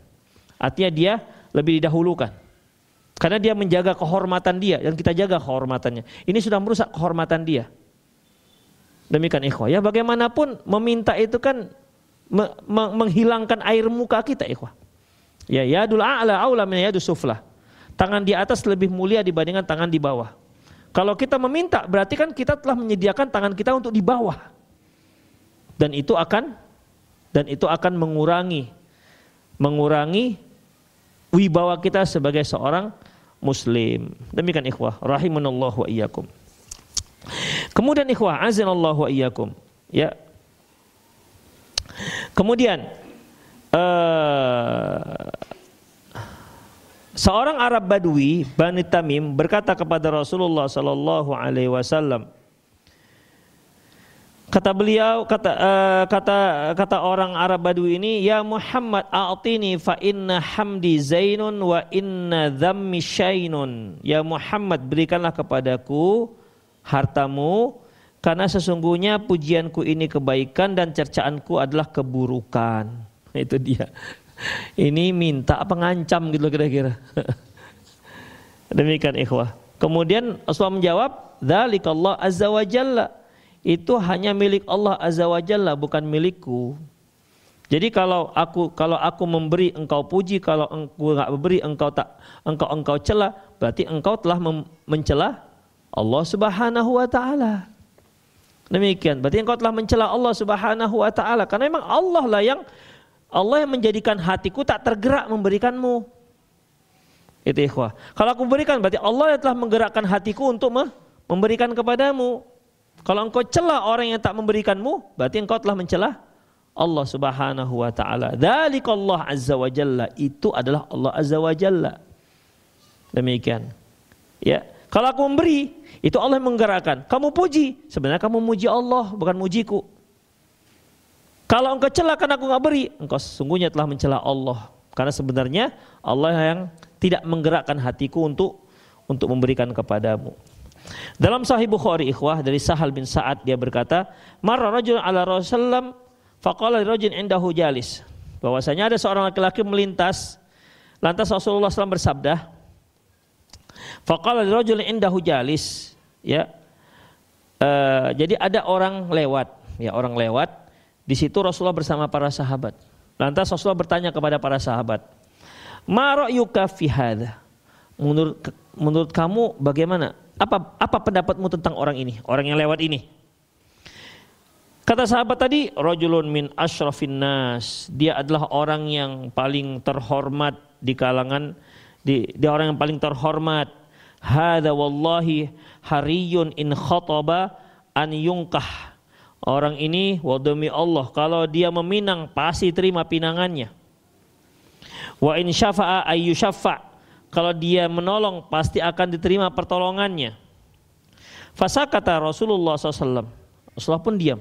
Speaker 2: Artinya dia lebih didahulukan. Karena dia menjaga kehormatan dia, dan kita jaga kehormatannya. Ini sudah merusak kehormatan dia. Demikian ikhwah. Ya bagaimanapun meminta itu kan menghilangkan air muka kita ikhwah. Ya yadul a'la aula min yadus suflah. Tangan di atas lebih mulia dibandingkan tangan di bawah. Kalau kita meminta berarti kan kita telah menyediakan tangan kita untuk di bawah. Dan itu akan mengurangi wibawa kita sebagai seorang muslim. Demikian ikhwah rahimanallahu wa iyyakum. Kemudian ikhwah azanallahu wa iyyakum. Ya. Kemudian seorang Arab Badui Bani Tamim berkata kepada Rasulullah sallallahu alaihi wasallam, kata beliau, kata orang Arab Badui ini, ya Muhammad a'tini fa inna hamdi zainun wa inna dhammi syainun. Ya Muhammad, berikanlah kepadaku hartamu, karena sesungguhnya pujianku ini kebaikan dan cercaanku adalah keburukan. Itu dia. Ini minta apa ngancam gitu kira-kira. Demikian ikhwah. Kemudian Rasulullah menjawab, dzalikallahu azza wa jalla. Itu hanya milik Allah azza wa jalla, bukan milikku. Jadi kalau aku memberi engkau puji, kalau engkau enggak memberi engkau cela, berarti engkau telah mencela Allah Subhanahu wa taala. Demikian, berarti engkau telah mencela Allah Subhanahu wa taala, karena memang Allah yang menjadikan hatiku tak tergerak memberikanmu. Itu ikhwah. Kalau aku berikan, berarti Allah yang telah menggerakkan hatiku untuk memberikan kepadamu. Kalau engkau cela orang yang tak memberikanmu, berarti engkau telah mencela Allah Subhanahu wa taala. Dzalikallah azza wa jalla, itu adalah Allah azza wa jalla. Demikian. Ya, kalau aku memberi, itu Allah yang menggerakkan. Kamu puji, sebenarnya kamu muji Allah, bukan mujiku. Kalau engkau cela karena aku enggak beri, engkau sesungguhnya telah mencela Allah. Karena sebenarnya Allah yang tidak menggerakkan hatiku untuk memberikan kepadamu. Dalam Sahih Bukhari ikhwah, dari Sahal bin Sa'ad, dia berkata, marra rajulun ala Rasulullah faqala lirajulin indahu jalis. Bahwasanya ada seorang laki-laki melintas, lantas Rasulullah SAW bersabda, faqala lirajulin indahu jalis, ya. Jadi ada orang lewat, ya, orang lewat. Di situ Rasulullah bersama para sahabat. Lantas Rasulullah bertanya kepada para sahabat, ma ra'yuka fi hadza? Menurut kamu bagaimana? Apa pendapatmu tentang orang ini, orang yang lewat ini? Kata sahabat tadi, rajulun min asyrafin nas, dia adalah orang yang paling terhormat di kalangan, dia orang yang paling terhormat. Hadza wallahi hariyun in khataba an yunkah. Orang ini, wa demi Allah, kalau dia meminang pasti terima pinangannya. Wa in syafa'a ayyu syafa', kalau dia menolong pasti akan diterima pertolongannya. Fasakata Rasulullah SAW, Rasulullah pun diam.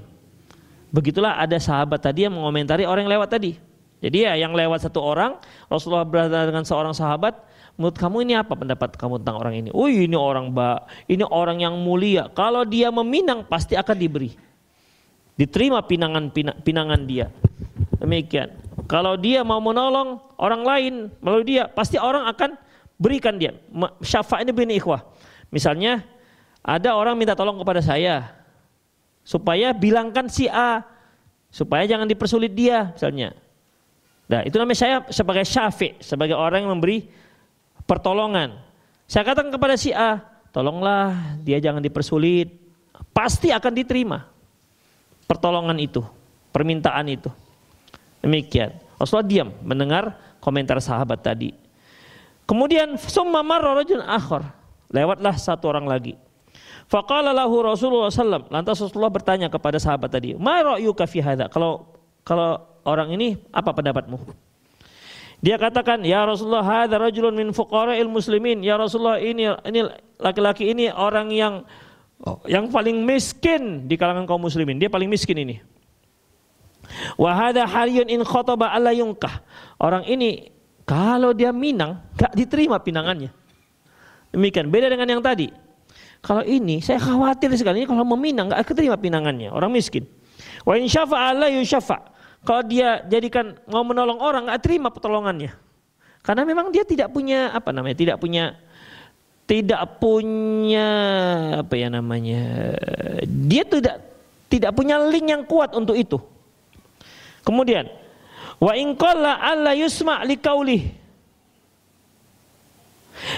Speaker 2: Begitulah ada sahabat tadi yang mengomentari orang yang lewat tadi. Jadi ya, yang lewat satu orang, Rasulullah berada dengan seorang sahabat, menurut kamu ini apa pendapat kamu tentang orang ini? Ini orang yang mulia, kalau dia meminang pasti akan diberi, diterima pinangan dia. Demikian. Kalau dia mau menolong orang lain melalui dia, pasti orang akan berikan dia. Syafa' ini begini ikhwah. Misalnya ada orang minta tolong kepada saya supaya bilangkan si A, supaya jangan dipersulit dia misalnya. Nah, itu namanya saya sebagai syafi', sebagai orang yang memberi pertolongan. Saya katakan kepada si A, tolonglah dia jangan dipersulit. Pasti akan diterima pertolongan itu, permintaan itu. Demikian. Rasulullah diam mendengar komentar sahabat tadi. Kemudian summa marra rajulun akhar, lewatlah satu orang lagi. Faqala lahu Rasulullah sallallahu, lantas Rasulullah bertanya kepada sahabat tadi, ma ra'yuka fi hadza? Kalau orang ini apa pendapatmu? Dia katakan, ya Rasulullah, hadza rajulun min fuqara'il muslimin. Ya Rasulullah, ini laki-laki ini orang yang paling miskin di kalangan kaum muslimin. Dia paling miskin ini. Wa hadza hariyun in khataba alla yunkah. Orang ini kalau dia minang enggak diterima pinangannya. Demikian, beda dengan yang tadi. Kalau ini saya khawatir sekali, ini kalau meminang enggak keterima pinangannya, orang miskin. Wa in syafa'a la yusyafa'. Kalau dia jadikan mau menolong orang enggak terima pertolongannya. Karena memang dia tidak punya dia tidak punya link yang kuat untuk itu. Kemudian wa in qalla alla yusma' liqaulih.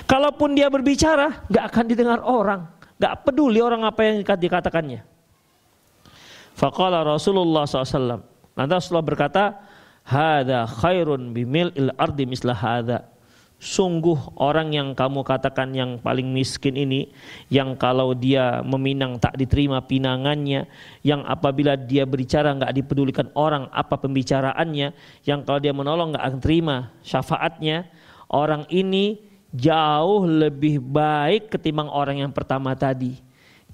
Speaker 2: Kalaupun dia berbicara enggak akan didengar orang, enggak peduli orang apa yang dikatakannya. Faqala Rasulullah SAW, lantas Rasulullah berkata, hadza khairun bimil'il ardi misla hadza. Sungguh orang yang kamu katakan yang paling miskin ini, yang kalau dia meminang tak diterima pinangannya, yang apabila dia berbicara enggak dipedulikan orang apa pembicaraannya, yang kalau dia menolong enggak akan terima syafaatnya, orang ini jauh lebih baik ketimbang orang yang pertama tadi.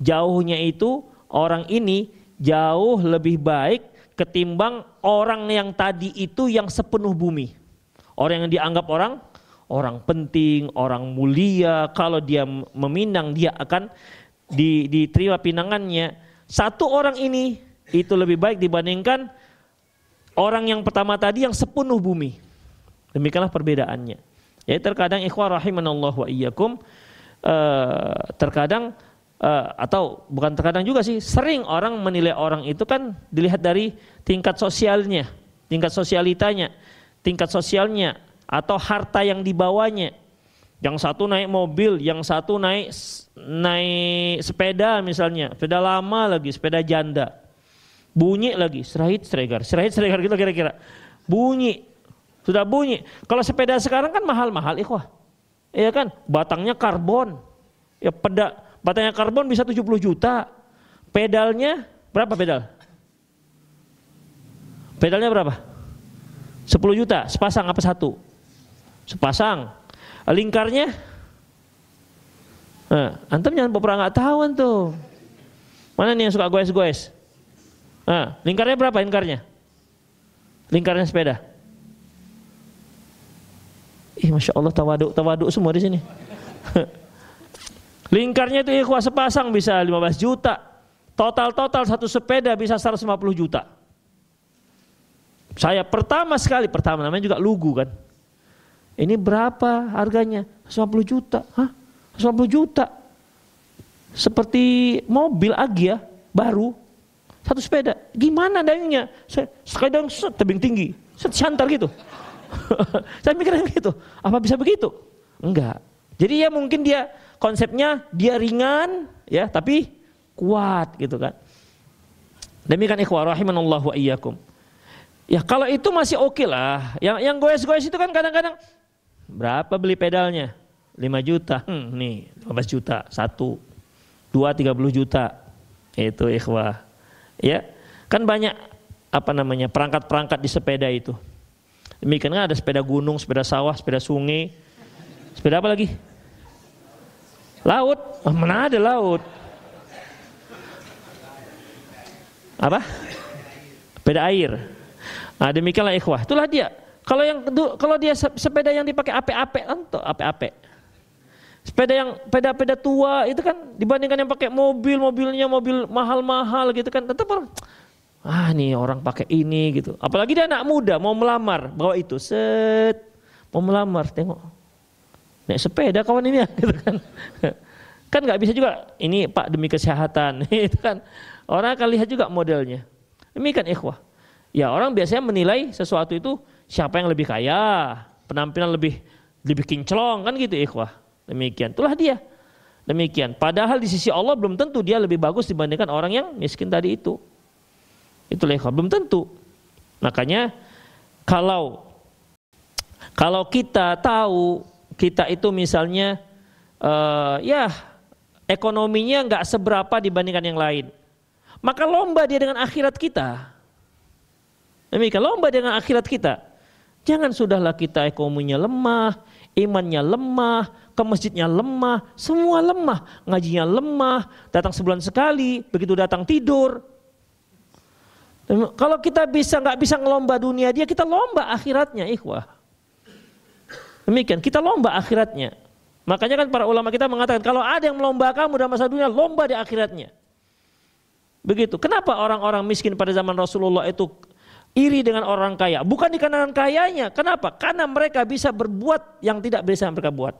Speaker 2: Jauhnya itu, orang ini jauh lebih baik ketimbang orang yang tadi itu yang sepenuh bumi. Orang yang dianggap orang penting, orang mulia, kalau dia meminang dia akan diterima pinangannya. Satu orang ini itu lebih baik dibandingkan orang yang pertama tadi yang sepenuh bumi. Demikianlah perbedaannya. Ya, terkadang ikhwah rahimanallah wa iyyakum, terkadang atau bukan terkadang juga sih, sering orang menilai orang itu kan dilihat dari tingkat sosialnya, tingkat sosialitanya, tingkat sosialnya, atau harta yang dibawanya. Yang satu naik mobil, yang satu naik sepeda misalnya, sepeda lama lagi, sepeda janda. Bunyi lagi, serahit seregar gitu kira-kira. Bunyi, sudah bunyi. Kalau sepeda sekarang kan mahal-mahal ikhwah. Iya kan, batangnya karbon. Ya batangnya karbon bisa 70 juta. Pedalnya berapa pedal? Pedalnya berapa? 10 juta, sepasang apa satu? Sepasang. Lingkarnya, antum jangan pura nggak tahu antum. Mana nih yang suka goes-goes? Lingkarnya berapa lingkarnya? Lingkarnya sepeda. Masya Allah tawaduk semua di sini. Lingkarnya itu ikhwah sepasang bisa 15 juta. Total satu sepeda bisa 150 juta. Saya pertama namanya juga lugu kan. Ini berapa harganya? 150 juta. Hah? 150 juta. Seperti mobil Agya baru. Satu sepeda. Gimana dayungnya? Kadang tebing tinggi. Syantar gitu. Saya mikirnya gitu. Apa bisa begitu? Enggak. Jadi ya mungkin dia konsepnya dia ringan ya, tapi kuat gitu kan. Demikian ikhwah rahimanallahu wa iyyakum. Ya kalau itu masih oke lah. Yang goes-goes itu kan kadang-kadang berapa beli pedalnya? 5 juta. Nih 15 juta. 1, 2, 30 juta. Itu ikhwah. Ya, kan banyak perangkat-perangkat di sepeda itu. Demikian kan ada sepeda gunung, sepeda sawah, sepeda sungai. Sepeda apa lagi? Laut. Mana ada laut? Apa? Sepeda air. Nah, demikianlah ikhwah. Itulah dia. Kalau dia sepeda yang dipakai ape-ape, ape-ape. Sepeda tua itu kan dibandingkan yang pakai mobilnya mobil mahal-mahal gitu kan, tetap orang nih orang pakai ini gitu. Apalagi dia anak muda mau melamar, bawa itu mau melamar, tengok naik sepeda kawan ini ya gitu kan. Kan nggak bisa juga ini Pak demi kesehatan itu kan. Orang akan lihat juga modelnya. Demikian ikhwah. Ya orang biasanya menilai sesuatu itu siapa yang lebih kaya, penampilan lebih kinclong kan gitu ikhwah. Demikian, itulah dia. Demikian. Padahal di sisi Allah belum tentu dia lebih bagus dibandingkan orang yang miskin tadi itu. Itulah ikhwah, belum tentu. Makanya kalau kita tahu kita itu misalnya ekonominya nggak seberapa dibandingkan yang lain, maka lomba dia dengan akhirat kita. Demikian, lomba dengan akhirat kita. Jangan sudahlah kita ekonominya lemah, imannya lemah, ke masjidnya lemah, semua lemah, ngajinya lemah, datang sebulan sekali, begitu datang tidur. Kalau kita nggak bisa ngelomba dunia dia, kita lomba akhiratnya, ikhwah. Demikian, kita lomba akhiratnya. Makanya kan para ulama kita mengatakan kalau ada yang melomba kamu dalam masa dunia, lomba di akhiratnya. Begitu. Kenapa orang-orang miskin pada zaman Rasulullah itu iri dengan orang kaya? Bukan dikarenakan kayanya. Kenapa? Karena mereka bisa berbuat yang tidak bisa mereka buat.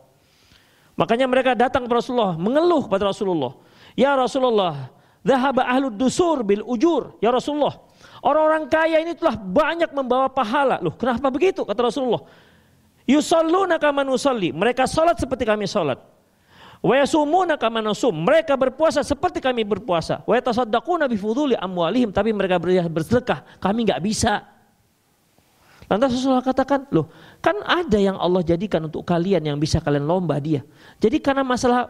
Speaker 2: Makanya mereka datang kepada Rasulullah, mengeluh kepada Rasulullah. Ya Rasulullah, dhahaba ahlud dusur bil ujur. Ya Rasulullah, orang-orang kaya ini telah banyak membawa pahala. Loh, kenapa begitu? Kata Rasulullah. Yusalluna kama nusalli. Mereka salat seperti kami salat. Wa yasumuna kama nasum. Mereka berpuasa seperti kami berpuasa. Wa yatasaddaquna bi fuduli amwalihim. Tapi mereka bersedekah, kami enggak bisa. Lantas Rasulullah katakan, loh, kan ada yang Allah jadikan untuk kalian yang bisa kalian lomba dia. Jadi karena masalah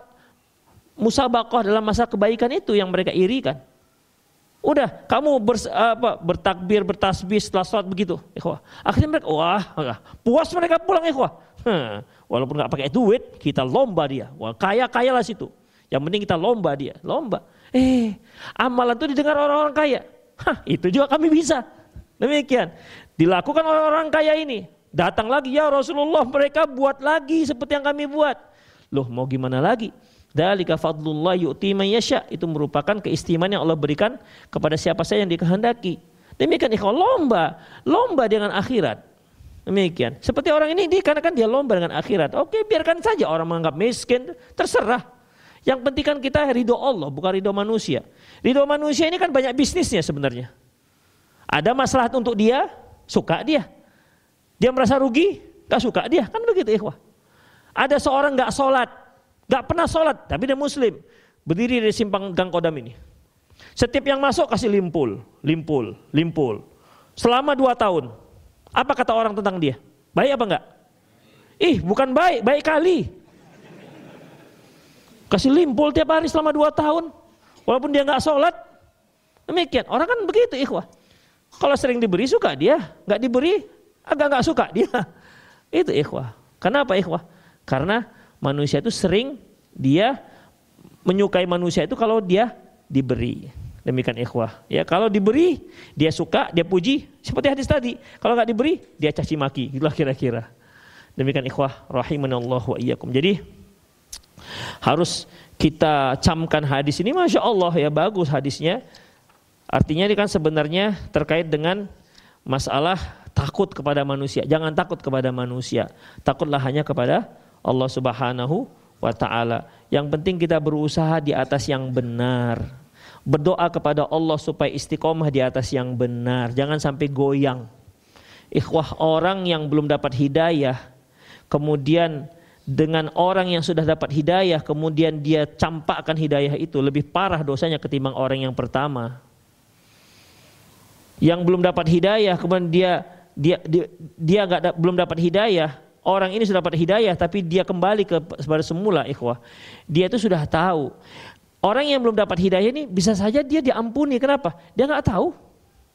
Speaker 2: musabaqah dalam masalah kebaikan itu yang mereka irikan. Udah, kamu bertakbir, bertasbih setelah sholat begitu, ikhwah. Akhirnya mereka, puas mereka pulang, ikhwah. Walaupun nggak pakai duit, kita lomba dia. Wah, kaya-kayalah situ. Yang penting kita lomba dia, lomba. Amalan itu didengar orang-orang kaya. Itu juga kami bisa. Demikian. Dilakukan oleh orang kaya ini. Datang lagi, ya Rasulullah, mereka buat lagi seperti yang kami buat. Loh, mau gimana lagi? Dzalika fadlullah yu'ti man yasha. Itu merupakan keistimewaan yang Allah berikan kepada siapa saja yang dikehendaki. Demikian ikhwan, lomba dengan akhirat. Demikian. Seperti orang ini dikarenakan dia lomba dengan akhirat. Oke, biarkan saja orang menganggap miskin, terserah. Yang penting kan kita ridho Allah, bukan ridho manusia. Ridho manusia ini kan banyak bisnisnya sebenarnya. Ada masalah untuk dia, suka dia. Dia merasa rugi, gak suka dia. Kan begitu ikhwah. Ada seorang nggak sholat, nggak pernah sholat, tapi dia muslim, berdiri di simpang Gang Kodam ini. Setiap yang masuk kasih limpul, selama 2 tahun. Apa kata orang tentang dia? Baik apa enggak? Bukan baik, baik kali. Kasih limpul tiap hari selama 2 tahun, walaupun dia nggak sholat. Demikian, orang kan begitu ikhwah. Kalau sering diberi suka dia, nggak diberi agak nggak suka dia. Itu ikhwah. Kenapa ikhwah? Karena manusia itu sering dia menyukai manusia itu kalau dia diberi. Demikian ikhwah. Ya, kalau diberi dia suka, dia puji, seperti hadis tadi. Kalau nggak diberi dia caci maki. Itulah kira-kira. Demikian ikhwah rahimanallahu wa iyyakum. Jadi harus kita camkan hadis ini, masya Allah ya, bagus hadisnya. Artinya ini kan sebenarnya terkait dengan masalah takut kepada manusia. Jangan takut kepada manusia, takutlah hanya kepada Allah Subhanahu wa ta'ala. Yang penting kita berusaha di atas yang benar, berdoa kepada Allah supaya istiqomah di atas yang benar, jangan sampai goyang. Ikhwah, orang yang belum dapat hidayah kemudian dengan orang yang sudah dapat hidayah kemudian dia campakkan hidayah itu, lebih parah dosanya ketimbang orang yang pertama. Yang belum dapat hidayah kemudian dia belum dapat hidayah, orang ini sudah dapat hidayah tapi dia kembali kepada semula ikhwah. Dia itu sudah tahu. Orang yang belum dapat hidayah ini bisa saja dia diampuni. Kenapa? Dia nggak tahu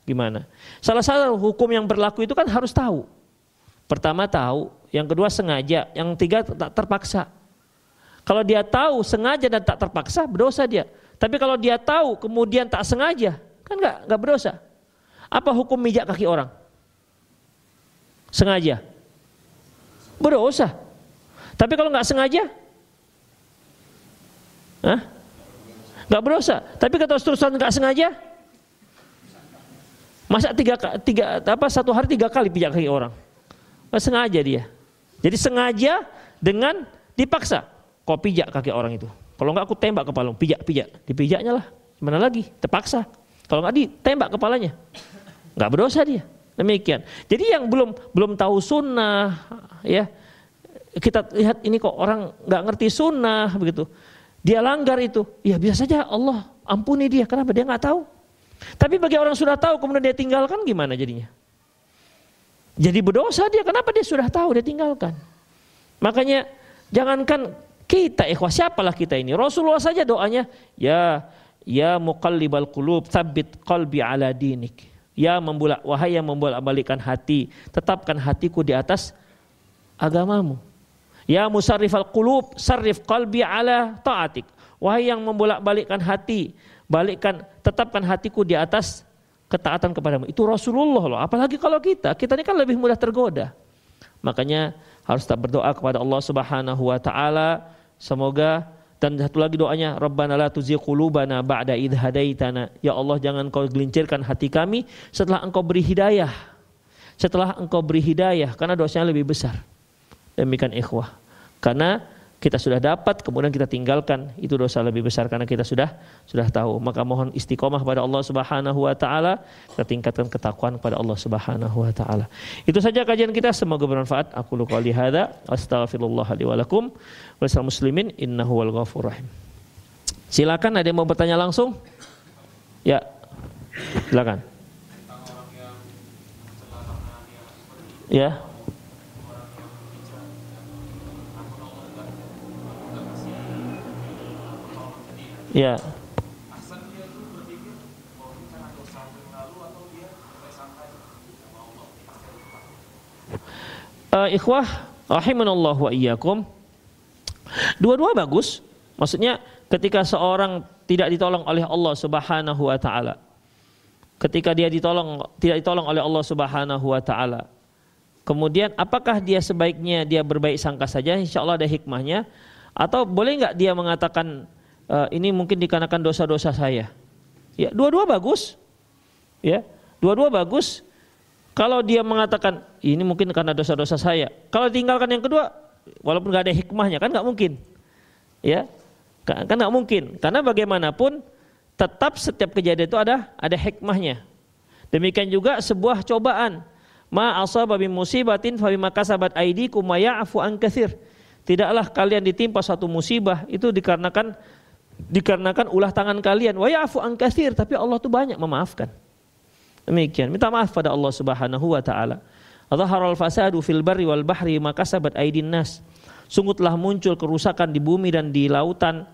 Speaker 2: gimana. Salah satu hukum yang berlaku itu kan harus tahu. Pertama tahu, yang kedua sengaja, yang tiga tak terpaksa. Kalau dia tahu sengaja dan tak terpaksa, berdosa dia. Tapi kalau dia tahu kemudian tak sengaja, kan nggak berdosa. Apa hukum mijak kaki orang? Sengaja, berdosa. Tapi kalau nggak sengaja, nggak berdosa. Tapi kalau terus-terusan nggak sengaja, masa satu hari 3 kali pijak kaki orang? Nggak sengaja dia. Jadi sengaja dengan dipaksa. Kau pijak kaki orang itu. Kalau nggak aku tembak kepalamu. Pijak. Dipijaknya lah. Gimana lagi? Terpaksa. Kalau nggak ditembak kepalanya, nggak berdosa dia. Demikian. Jadi yang belum tahu sunnah, ya kita lihat ini kok orang nggak ngerti sunnah begitu. Dia langgar itu, ya biasa saja Allah ampuni dia. Kenapa? Dia nggak tahu. Tapi bagi orang sudah tahu kemudian dia tinggalkan, gimana jadinya? Jadi berdosa dia. Kenapa? Dia sudah tahu, dia tinggalkan. Makanya jangankan kita ikhwah, siapalah kita ini. Rasulullah saja doanya, ya muqallibal qulub, tsabbit qalbi ala dinik. Ya wahai yang membolak-balikkan hati, tetapkan hatiku di atas agamamu. Ya musarrifal qulub, sarrif qalbi ala ta'atik. Wahai yang membolak-balikkan hati, tetapkan hatiku di atas ketaatan kepadamu. Itu Rasulullah loh. Apalagi kalau kita ini kan lebih mudah tergoda. Makanya harus tetap berdoa kepada Allah Subhanahu wa ta'ala. Semoga, dan satu lagi doanya, Rabbana la tuzigh qulubana ba'da idh hadaitana. Ya Allah, jangan kau gelincirkan hati kami setelah engkau beri hidayah. Karena dosanya lebih besar. Demikian ikhwah. Karena kita sudah dapat kemudian kita tinggalkan, itu dosa lebih besar karena kita sudah tahu. Maka mohon istiqomah kepada Allah Subhanahu wa ta'ala, kita tingkatkan ketakwaan kepada Allah Subhanahu wa ta'ala. Itu saja kajian kita, semoga bermanfaat. Aku qouli hadza, astaghfirullah li wa lakum wa lisal muslimin innahu wal ghafurur rahim. Silakan, ada yang mau bertanya langsung? Ya. Silakan. Ya. Ya. Ikhwah rahimanallah wa iyyakum. Dua-dua bagus. Maksudnya ketika seorang tidak ditolong oleh Allah Subhanahu wa ta'ala, ketika dia tidak ditolong oleh Allah Subhanahu wa ta'ala, kemudian apakah dia sebaiknya dia berbaik sangka saja, insya Allah ada hikmahnya, atau boleh nggak dia mengatakan ini mungkin dikarenakan dosa-dosa saya? Ya, dua-dua bagus. Ya, dua-dua bagus. Kalau dia mengatakan ini mungkin karena dosa-dosa saya, kalau tinggalkan yang kedua, walaupun nggak ada hikmahnya, kan nggak mungkin. Ya, kan nggak mungkin. Karena bagaimanapun tetap setiap kejadian itu ada hikmahnya. Demikian juga sebuah cobaan. Ma asaba min musibatin fa bima kasabat aydikum wa ya'fu an katsir. tidaklah kalian ditimpa satu musibah itu dikarenakan ulah tangan kalian. Wa ya'fu an katsir, tapi Allah tuh banyak memaafkan. Demikian, minta maaf pada Allah Subhanahu wa taala. Dhaharal fasadu fil barri wal bahri ma kasabat aydin nas. Sungguh telah muncul kerusakan di bumi dan di lautan,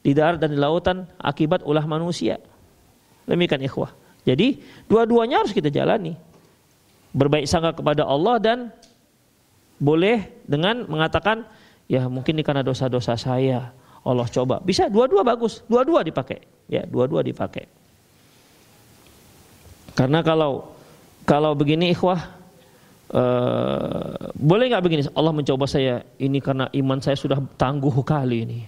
Speaker 2: di darat dan di lautan akibat ulah manusia. Demikian ikhwah. Jadi dua-duanya harus kita jalani. Berbaik sangka kepada Allah dan boleh dengan mengatakan ya mungkin ini karena dosa-dosa saya Allah coba. Bisa dua-dua bagus, dua-dua dipakai. Ya, dua-dua dipakai. Karena kalau begini ikhwah, boleh nggak begini? Allah mencoba saya ini karena iman saya sudah tangguh kali ini.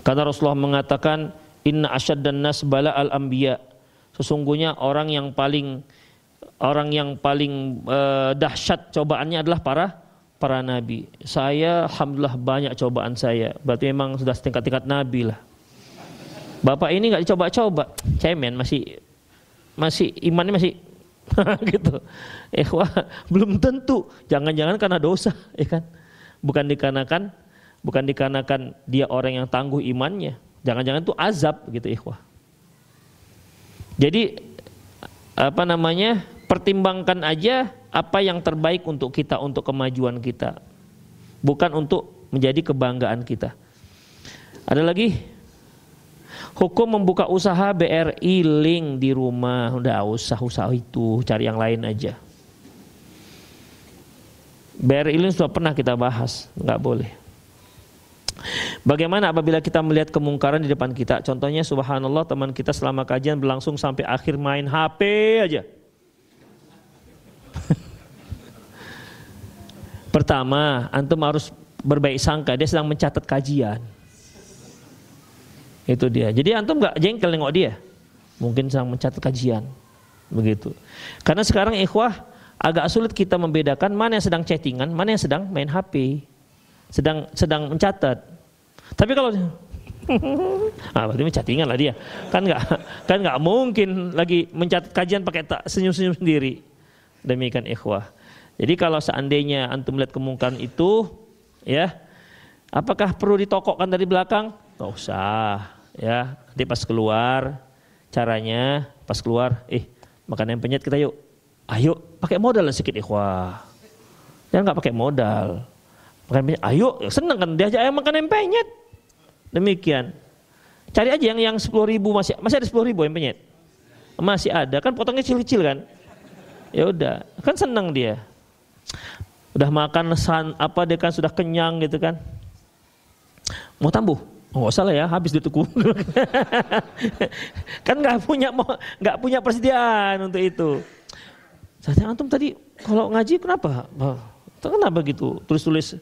Speaker 2: Karena Rasulullah mengatakan inna asyaddan nas bala al anbiya. Sesungguhnya orang yang paling dahsyat cobaannya adalah para nabi. Saya alhamdulillah banyak cobaan saya. Berarti memang sudah setingkat-tingkat nabi lah. Bapak ini nggak dicoba-coba, cemen masih imannya masih gitu. Ikhwah, belum tentu. Jangan-jangan karena dosa, ya kan? Bukan dikarenakan dia orang yang tangguh imannya. Jangan-jangan itu azab gitu, ikhwah. Jadi pertimbangkan aja apa yang terbaik untuk kita, untuk kemajuan kita, bukan untuk menjadi kebanggaan kita. Ada lagi, hukum membuka usaha BRI link di rumah. Udah usah itu, cari yang lain aja. BRI link sudah pernah kita bahas, nggak boleh. Bagaimana apabila kita melihat kemungkaran di depan kita? Contohnya subhanallah, teman kita selama kajian berlangsung sampai akhir main HP aja. Pertama, antum harus berbaik sangka, dia sedang mencatat kajian. Itu dia. Jadi antum nggak jengkel nengok dia. Mungkin sedang mencatat kajian. Begitu. Karena sekarang ikhwah agak sulit kita membedakan mana yang sedang chattingan, mana yang sedang main HP. Sedang mencatat. Tapi kalau berarti chattingan lah dia. Kan nggak mungkin lagi mencatat kajian pakai senyum-senyum sendiri. Demikian ikhwah. Jadi kalau seandainya antum melihat kemungkaran itu, ya, apakah perlu ditokokkan dari belakang? Nggak usah, ya. Nanti pas keluar, caranya pas keluar, makan yang penyet kita yuk. Ayo, pakai modal sedikit ikhwah. Jangan nggak pakai modal. Makan penyet, ayo, seneng kan diajak makan yang penyet. Demikian. Cari aja yang 10.000 masih ada 10.000 yang penyet. Masih ada, kan potongnya kecil-kecil kan. Ya udah, kan senang dia. Udah makan dia kan sudah kenyang gitu kan. Mau tambuh? Nggak usah lah ya, habis di tuku. Kan nggak punya persediaan untuk itu. Saya antum tadi kalau ngaji kenapa? Kenapa gitu? Tulis-tulis.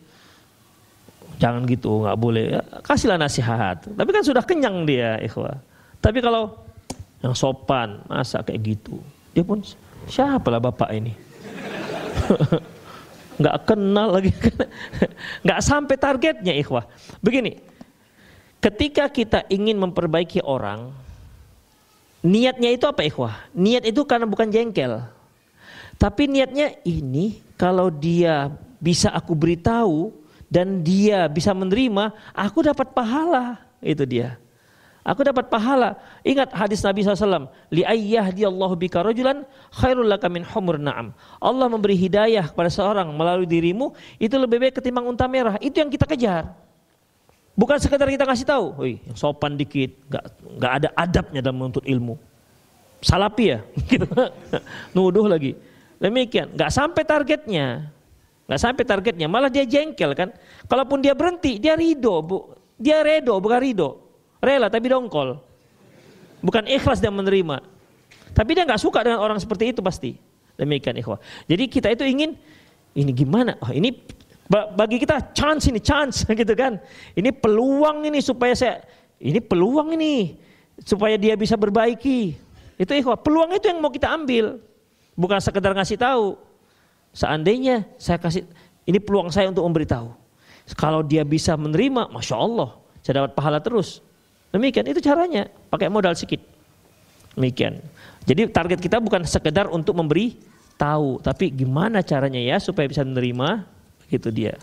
Speaker 2: Jangan gitu, nggak boleh. Ya, kasihlah nasihat. Tapi kan sudah kenyang dia, ikhwah. Tapi kalau yang sopan, masa kayak gitu? Dia pun siapalah bapak ini? Nggak kenal lagi, nggak sampai targetnya, ikhwah. Begini, ketika kita ingin memperbaiki orang, niatnya itu apa, ikhwah? Niat itu karena bukan jengkel, tapi niatnya ini kalau dia bisa aku beritahu dan dia bisa menerima, aku dapat pahala. Itu dia. Aku dapat pahala. Ingat hadis Nabi SAW, li ayyahdiyallahu bika rajulan khairul laka min humur na'am. Allah memberi hidayah kepada seorang melalui dirimu, itu lebih baik ketimbang unta merah. Itu yang kita kejar. Bukan sekedar kita kasih tahu, yang sopan dikit, enggak ada adabnya dalam menuntut ilmu. Salapi ya, gitu. Nuduh lagi. Demikian, enggak sampai targetnya. Enggak sampai targetnya, malah dia jengkel kan. Kalaupun dia berhenti, dia ridho, dia redo, bukan ridho. Rela tapi dongkol. Bukan ikhlas dan menerima. Tapi dia nggak suka dengan orang seperti itu pasti. Demikian ikhwah. Jadi kita itu ingin, ini gimana? Ini bagi kita chance gitu kan. Ini peluang ini supaya dia bisa berbaiki. Itu ikhwah. Peluang itu yang mau kita ambil. Bukan sekedar ngasih tahu. Seandainya saya kasih, ini peluang saya untuk memberitahu. Kalau dia bisa menerima, Masya Allah, saya dapat pahala terus. Demikian, itu caranya, pakai modal sedikit. Demikian. Jadi target kita bukan sekedar untuk memberi tahu, tapi gimana caranya ya supaya bisa menerima, itu dia.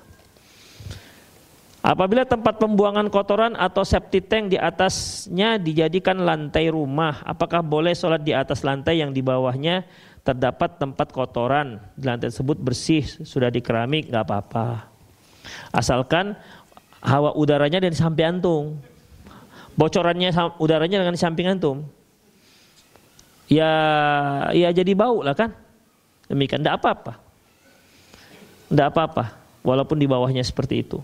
Speaker 2: Apabila tempat pembuangan kotoran atau septic tank di atasnya dijadikan lantai rumah, apakah boleh sholat di atas lantai yang di bawahnya terdapat tempat kotoran? Di lantai tersebut bersih, sudah di keramik, nggak apa-apa. Asalkan hawa udaranya dari samping antum, bocorannya udaranya dengan samping antum, ya jadi bau lah kan. Demikian, nggak apa-apa, nggak apa-apa, walaupun di bawahnya seperti itu.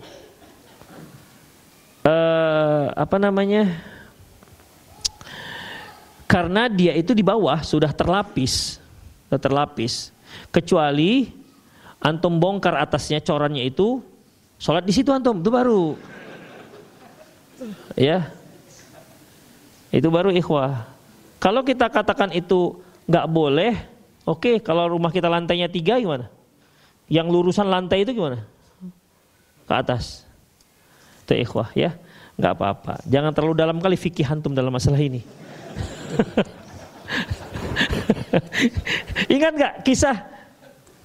Speaker 2: Karena dia itu di bawah sudah terlapis, kecuali antum bongkar atasnya corannya itu, sholat di situ antum, itu baru, ya, itu baru ikhwah. Kalau kita katakan itu nggak boleh, oke, kalau rumah kita lantainya 3 gimana? Yang lurusan lantai itu gimana? Ke atas. Itu ikhwah ya, nggak apa-apa. Jangan terlalu dalam kali fikih antum dalam masalah ini. Ingat nggak kisah?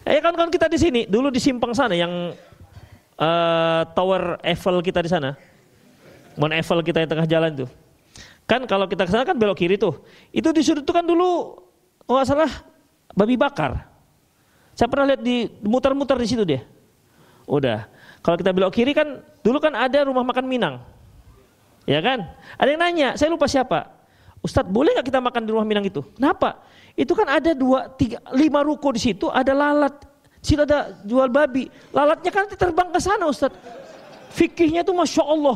Speaker 2: Kawan-kawan kita di sini dulu di simpang sana yang Tower Eiffel kita di sana, Mount Eiffel kita yang tengah jalan tuh. Kan kalau kita ke sana kan belok kiri tuh. Itu di sudut tuh kan dulu nggak salah babi bakar. Saya pernah lihat di muter-muter di situ dia. Udah. Kalau kita belok kiri kan, dulu kan ada rumah makan Minang, ya kan? Ada yang nanya, saya lupa siapa, Ustadz boleh nggak kita makan di rumah Minang itu? Kenapa? Itu kan ada 2, 3, 5 ruko di situ, ada lalat, di situ ada jual babi, lalatnya kan terbang ke sana Ustadz. Fikihnya itu masya Allah,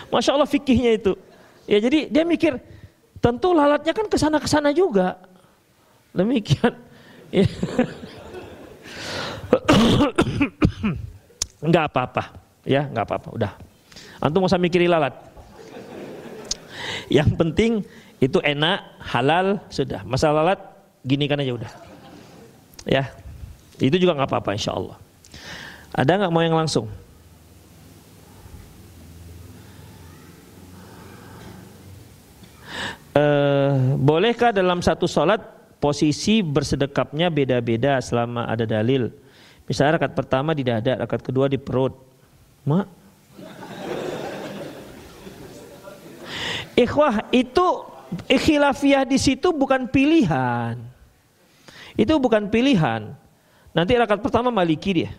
Speaker 2: masya Allah fikihnya itu. Ya jadi dia mikir, tentu lalatnya kan ke sana juga, demikian. Ya. Enggak apa-apa, ya enggak apa-apa, udah. Antum nggak usah mikirin lalat. Yang penting itu enak, halal, sudah. Masalah lalat, ginikan aja udah. Ya, itu juga nggak apa-apa, insya Allah. Ada nggak mau yang langsung? Bolehkah dalam satu sholat posisi bersedekapnya beda-beda selama ada dalil? Misalnya rakaat pertama di dada, rakaat kedua di perut. Mak. Ikhwah, itu khilafiyah di situ bukan pilihan. Itu bukan pilihan. Nanti rakaat pertama Maliki dia.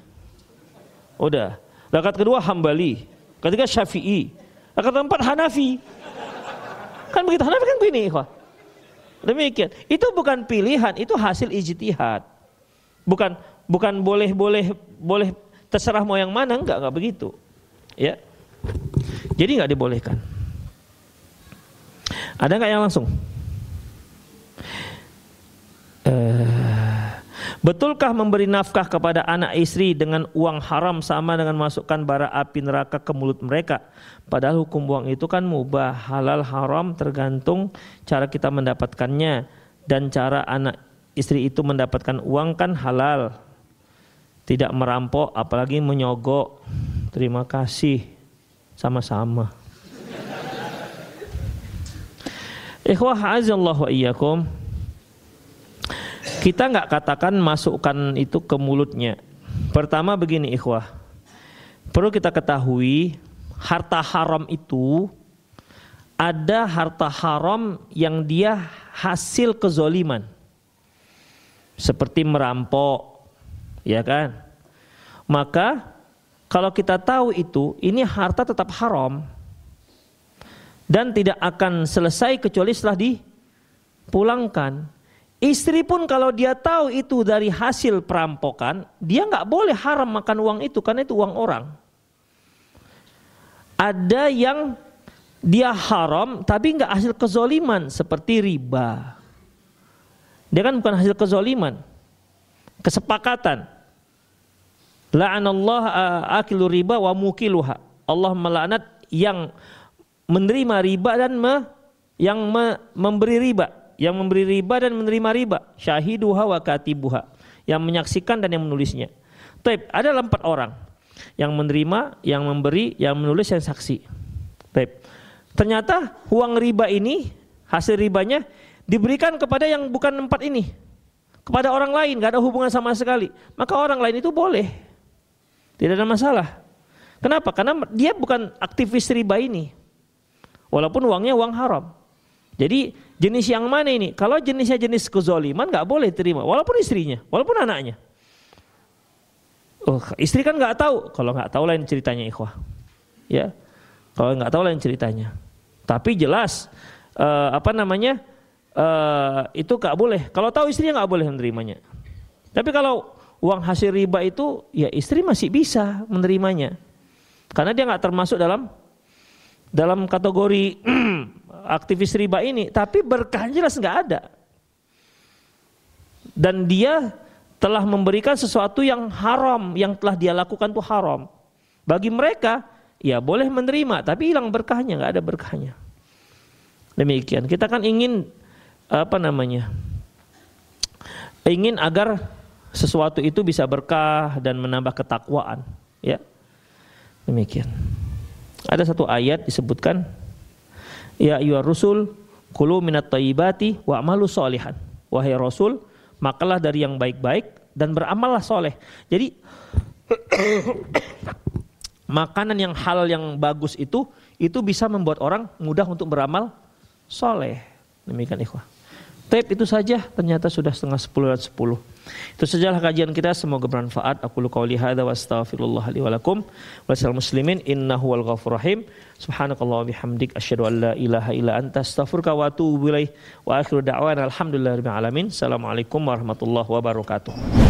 Speaker 2: Udah. Rakaat kedua Hambali, ketiga Syafi'i, rakaat keempat Hanafi. Kan begitu, Hanafi kan begini, ikhwah. Demikian. Itu bukan pilihan, itu hasil ijtihad. Bukan boleh terserah mau yang mana, enggak begitu. Ya. Jadi enggak dibolehkan. Ada enggak yang langsung? Betulkah memberi nafkah kepada anak istri dengan uang haram sama dengan masukkan bara api neraka ke mulut mereka? Padahal hukum uang itu kan mubah, halal haram tergantung cara kita mendapatkannya, dan cara anak istri itu mendapatkan uang kan halal. Tidak merampok apalagi menyogok. Terima kasih. Sama-sama. Ikhwah azallahu wa iyyakum. Kita enggak katakan masukkan itu ke mulutnya. Pertama begini ikhwah. Perlu kita ketahui harta haram itu ada harta haram yang dia hasil kezoliman. Seperti merampok, ya kan? Maka kalau kita tahu itu, ini harta tetap haram dan tidak akan selesai kecuali setelah dipulangkan. Istri pun kalau dia tahu itu dari hasil perampokan, dia nggak boleh haram makan uang itu karena itu uang orang. Ada yang dia haram tapi nggak hasil kezoliman seperti riba. Dia kan bukan hasil kezoliman, kesepakatan. La'anallah akilu riba wa mukiluha. Allah melaknat yang menerima riba dan memberi riba. Yang memberi riba dan menerima riba. Syahiduha wa katibuha. Yang menyaksikan dan yang menulisnya. Taib, ada 4 orang. Yang menerima, yang memberi, yang menulis, yang saksi. Taib. Ternyata uang riba ini, hasil ribanya diberikan kepada yang bukan 4 ini. Kepada orang lain, gak ada hubungan sama sekali. Maka orang lain itu boleh. Tidak ada masalah. Kenapa? Karena dia bukan aktivis riba ini. Walaupun uangnya uang haram. Jadi jenis yang mana ini? Kalau jenisnya jenis kezaliman nggak boleh terima. Walaupun istrinya, walaupun anaknya. Oh, istri kan nggak tahu. Kalau nggak tahu lain ceritanya ikhwah. Ya, kalau nggak tahu lain ceritanya. Tapi jelas itu nggak boleh. Kalau tahu istrinya nggak boleh menerimanya. Tapi kalau uang hasil riba itu, ya istri masih bisa menerimanya, karena dia nggak termasuk dalam kategori aktivis riba ini. Tapi berkahnya jelas nggak ada, dan dia telah memberikan sesuatu yang haram, yang telah dia lakukan itu haram. Bagi mereka, ya boleh menerima, tapi hilang berkahnya, nggak ada berkahnya. Demikian. Kita kan ingin ingin agar sesuatu itu bisa berkah dan menambah ketakwaan, ya. Demikian. Ada satu ayat disebutkan, ya ayyuhar rusul kulu minat thayyibati wa'malu sholihan. Wahai rasul, makanlah dari yang baik-baik dan beramallah soleh. Jadi makanan yang halal yang bagus itu bisa membuat orang mudah untuk beramal soleh. Demikian ikhwah. Tape itu saja, ternyata sudah 9:30 10. Itu sajalah kajian kita, semoga bermanfaat. Aqulu qouli hadza wa astaghfirullah li wa lakum wa lisal muslimin innahu wal ghafurur rahim. Subhanakallah wa bihamdik asyhadu an la ilaha illa anta astaghfiruka wa atubu ilaik. Wa akhiru da'wana alhamdulillahirabbil alamin. Assalamualaikum warahmatullahi wabarakatuh.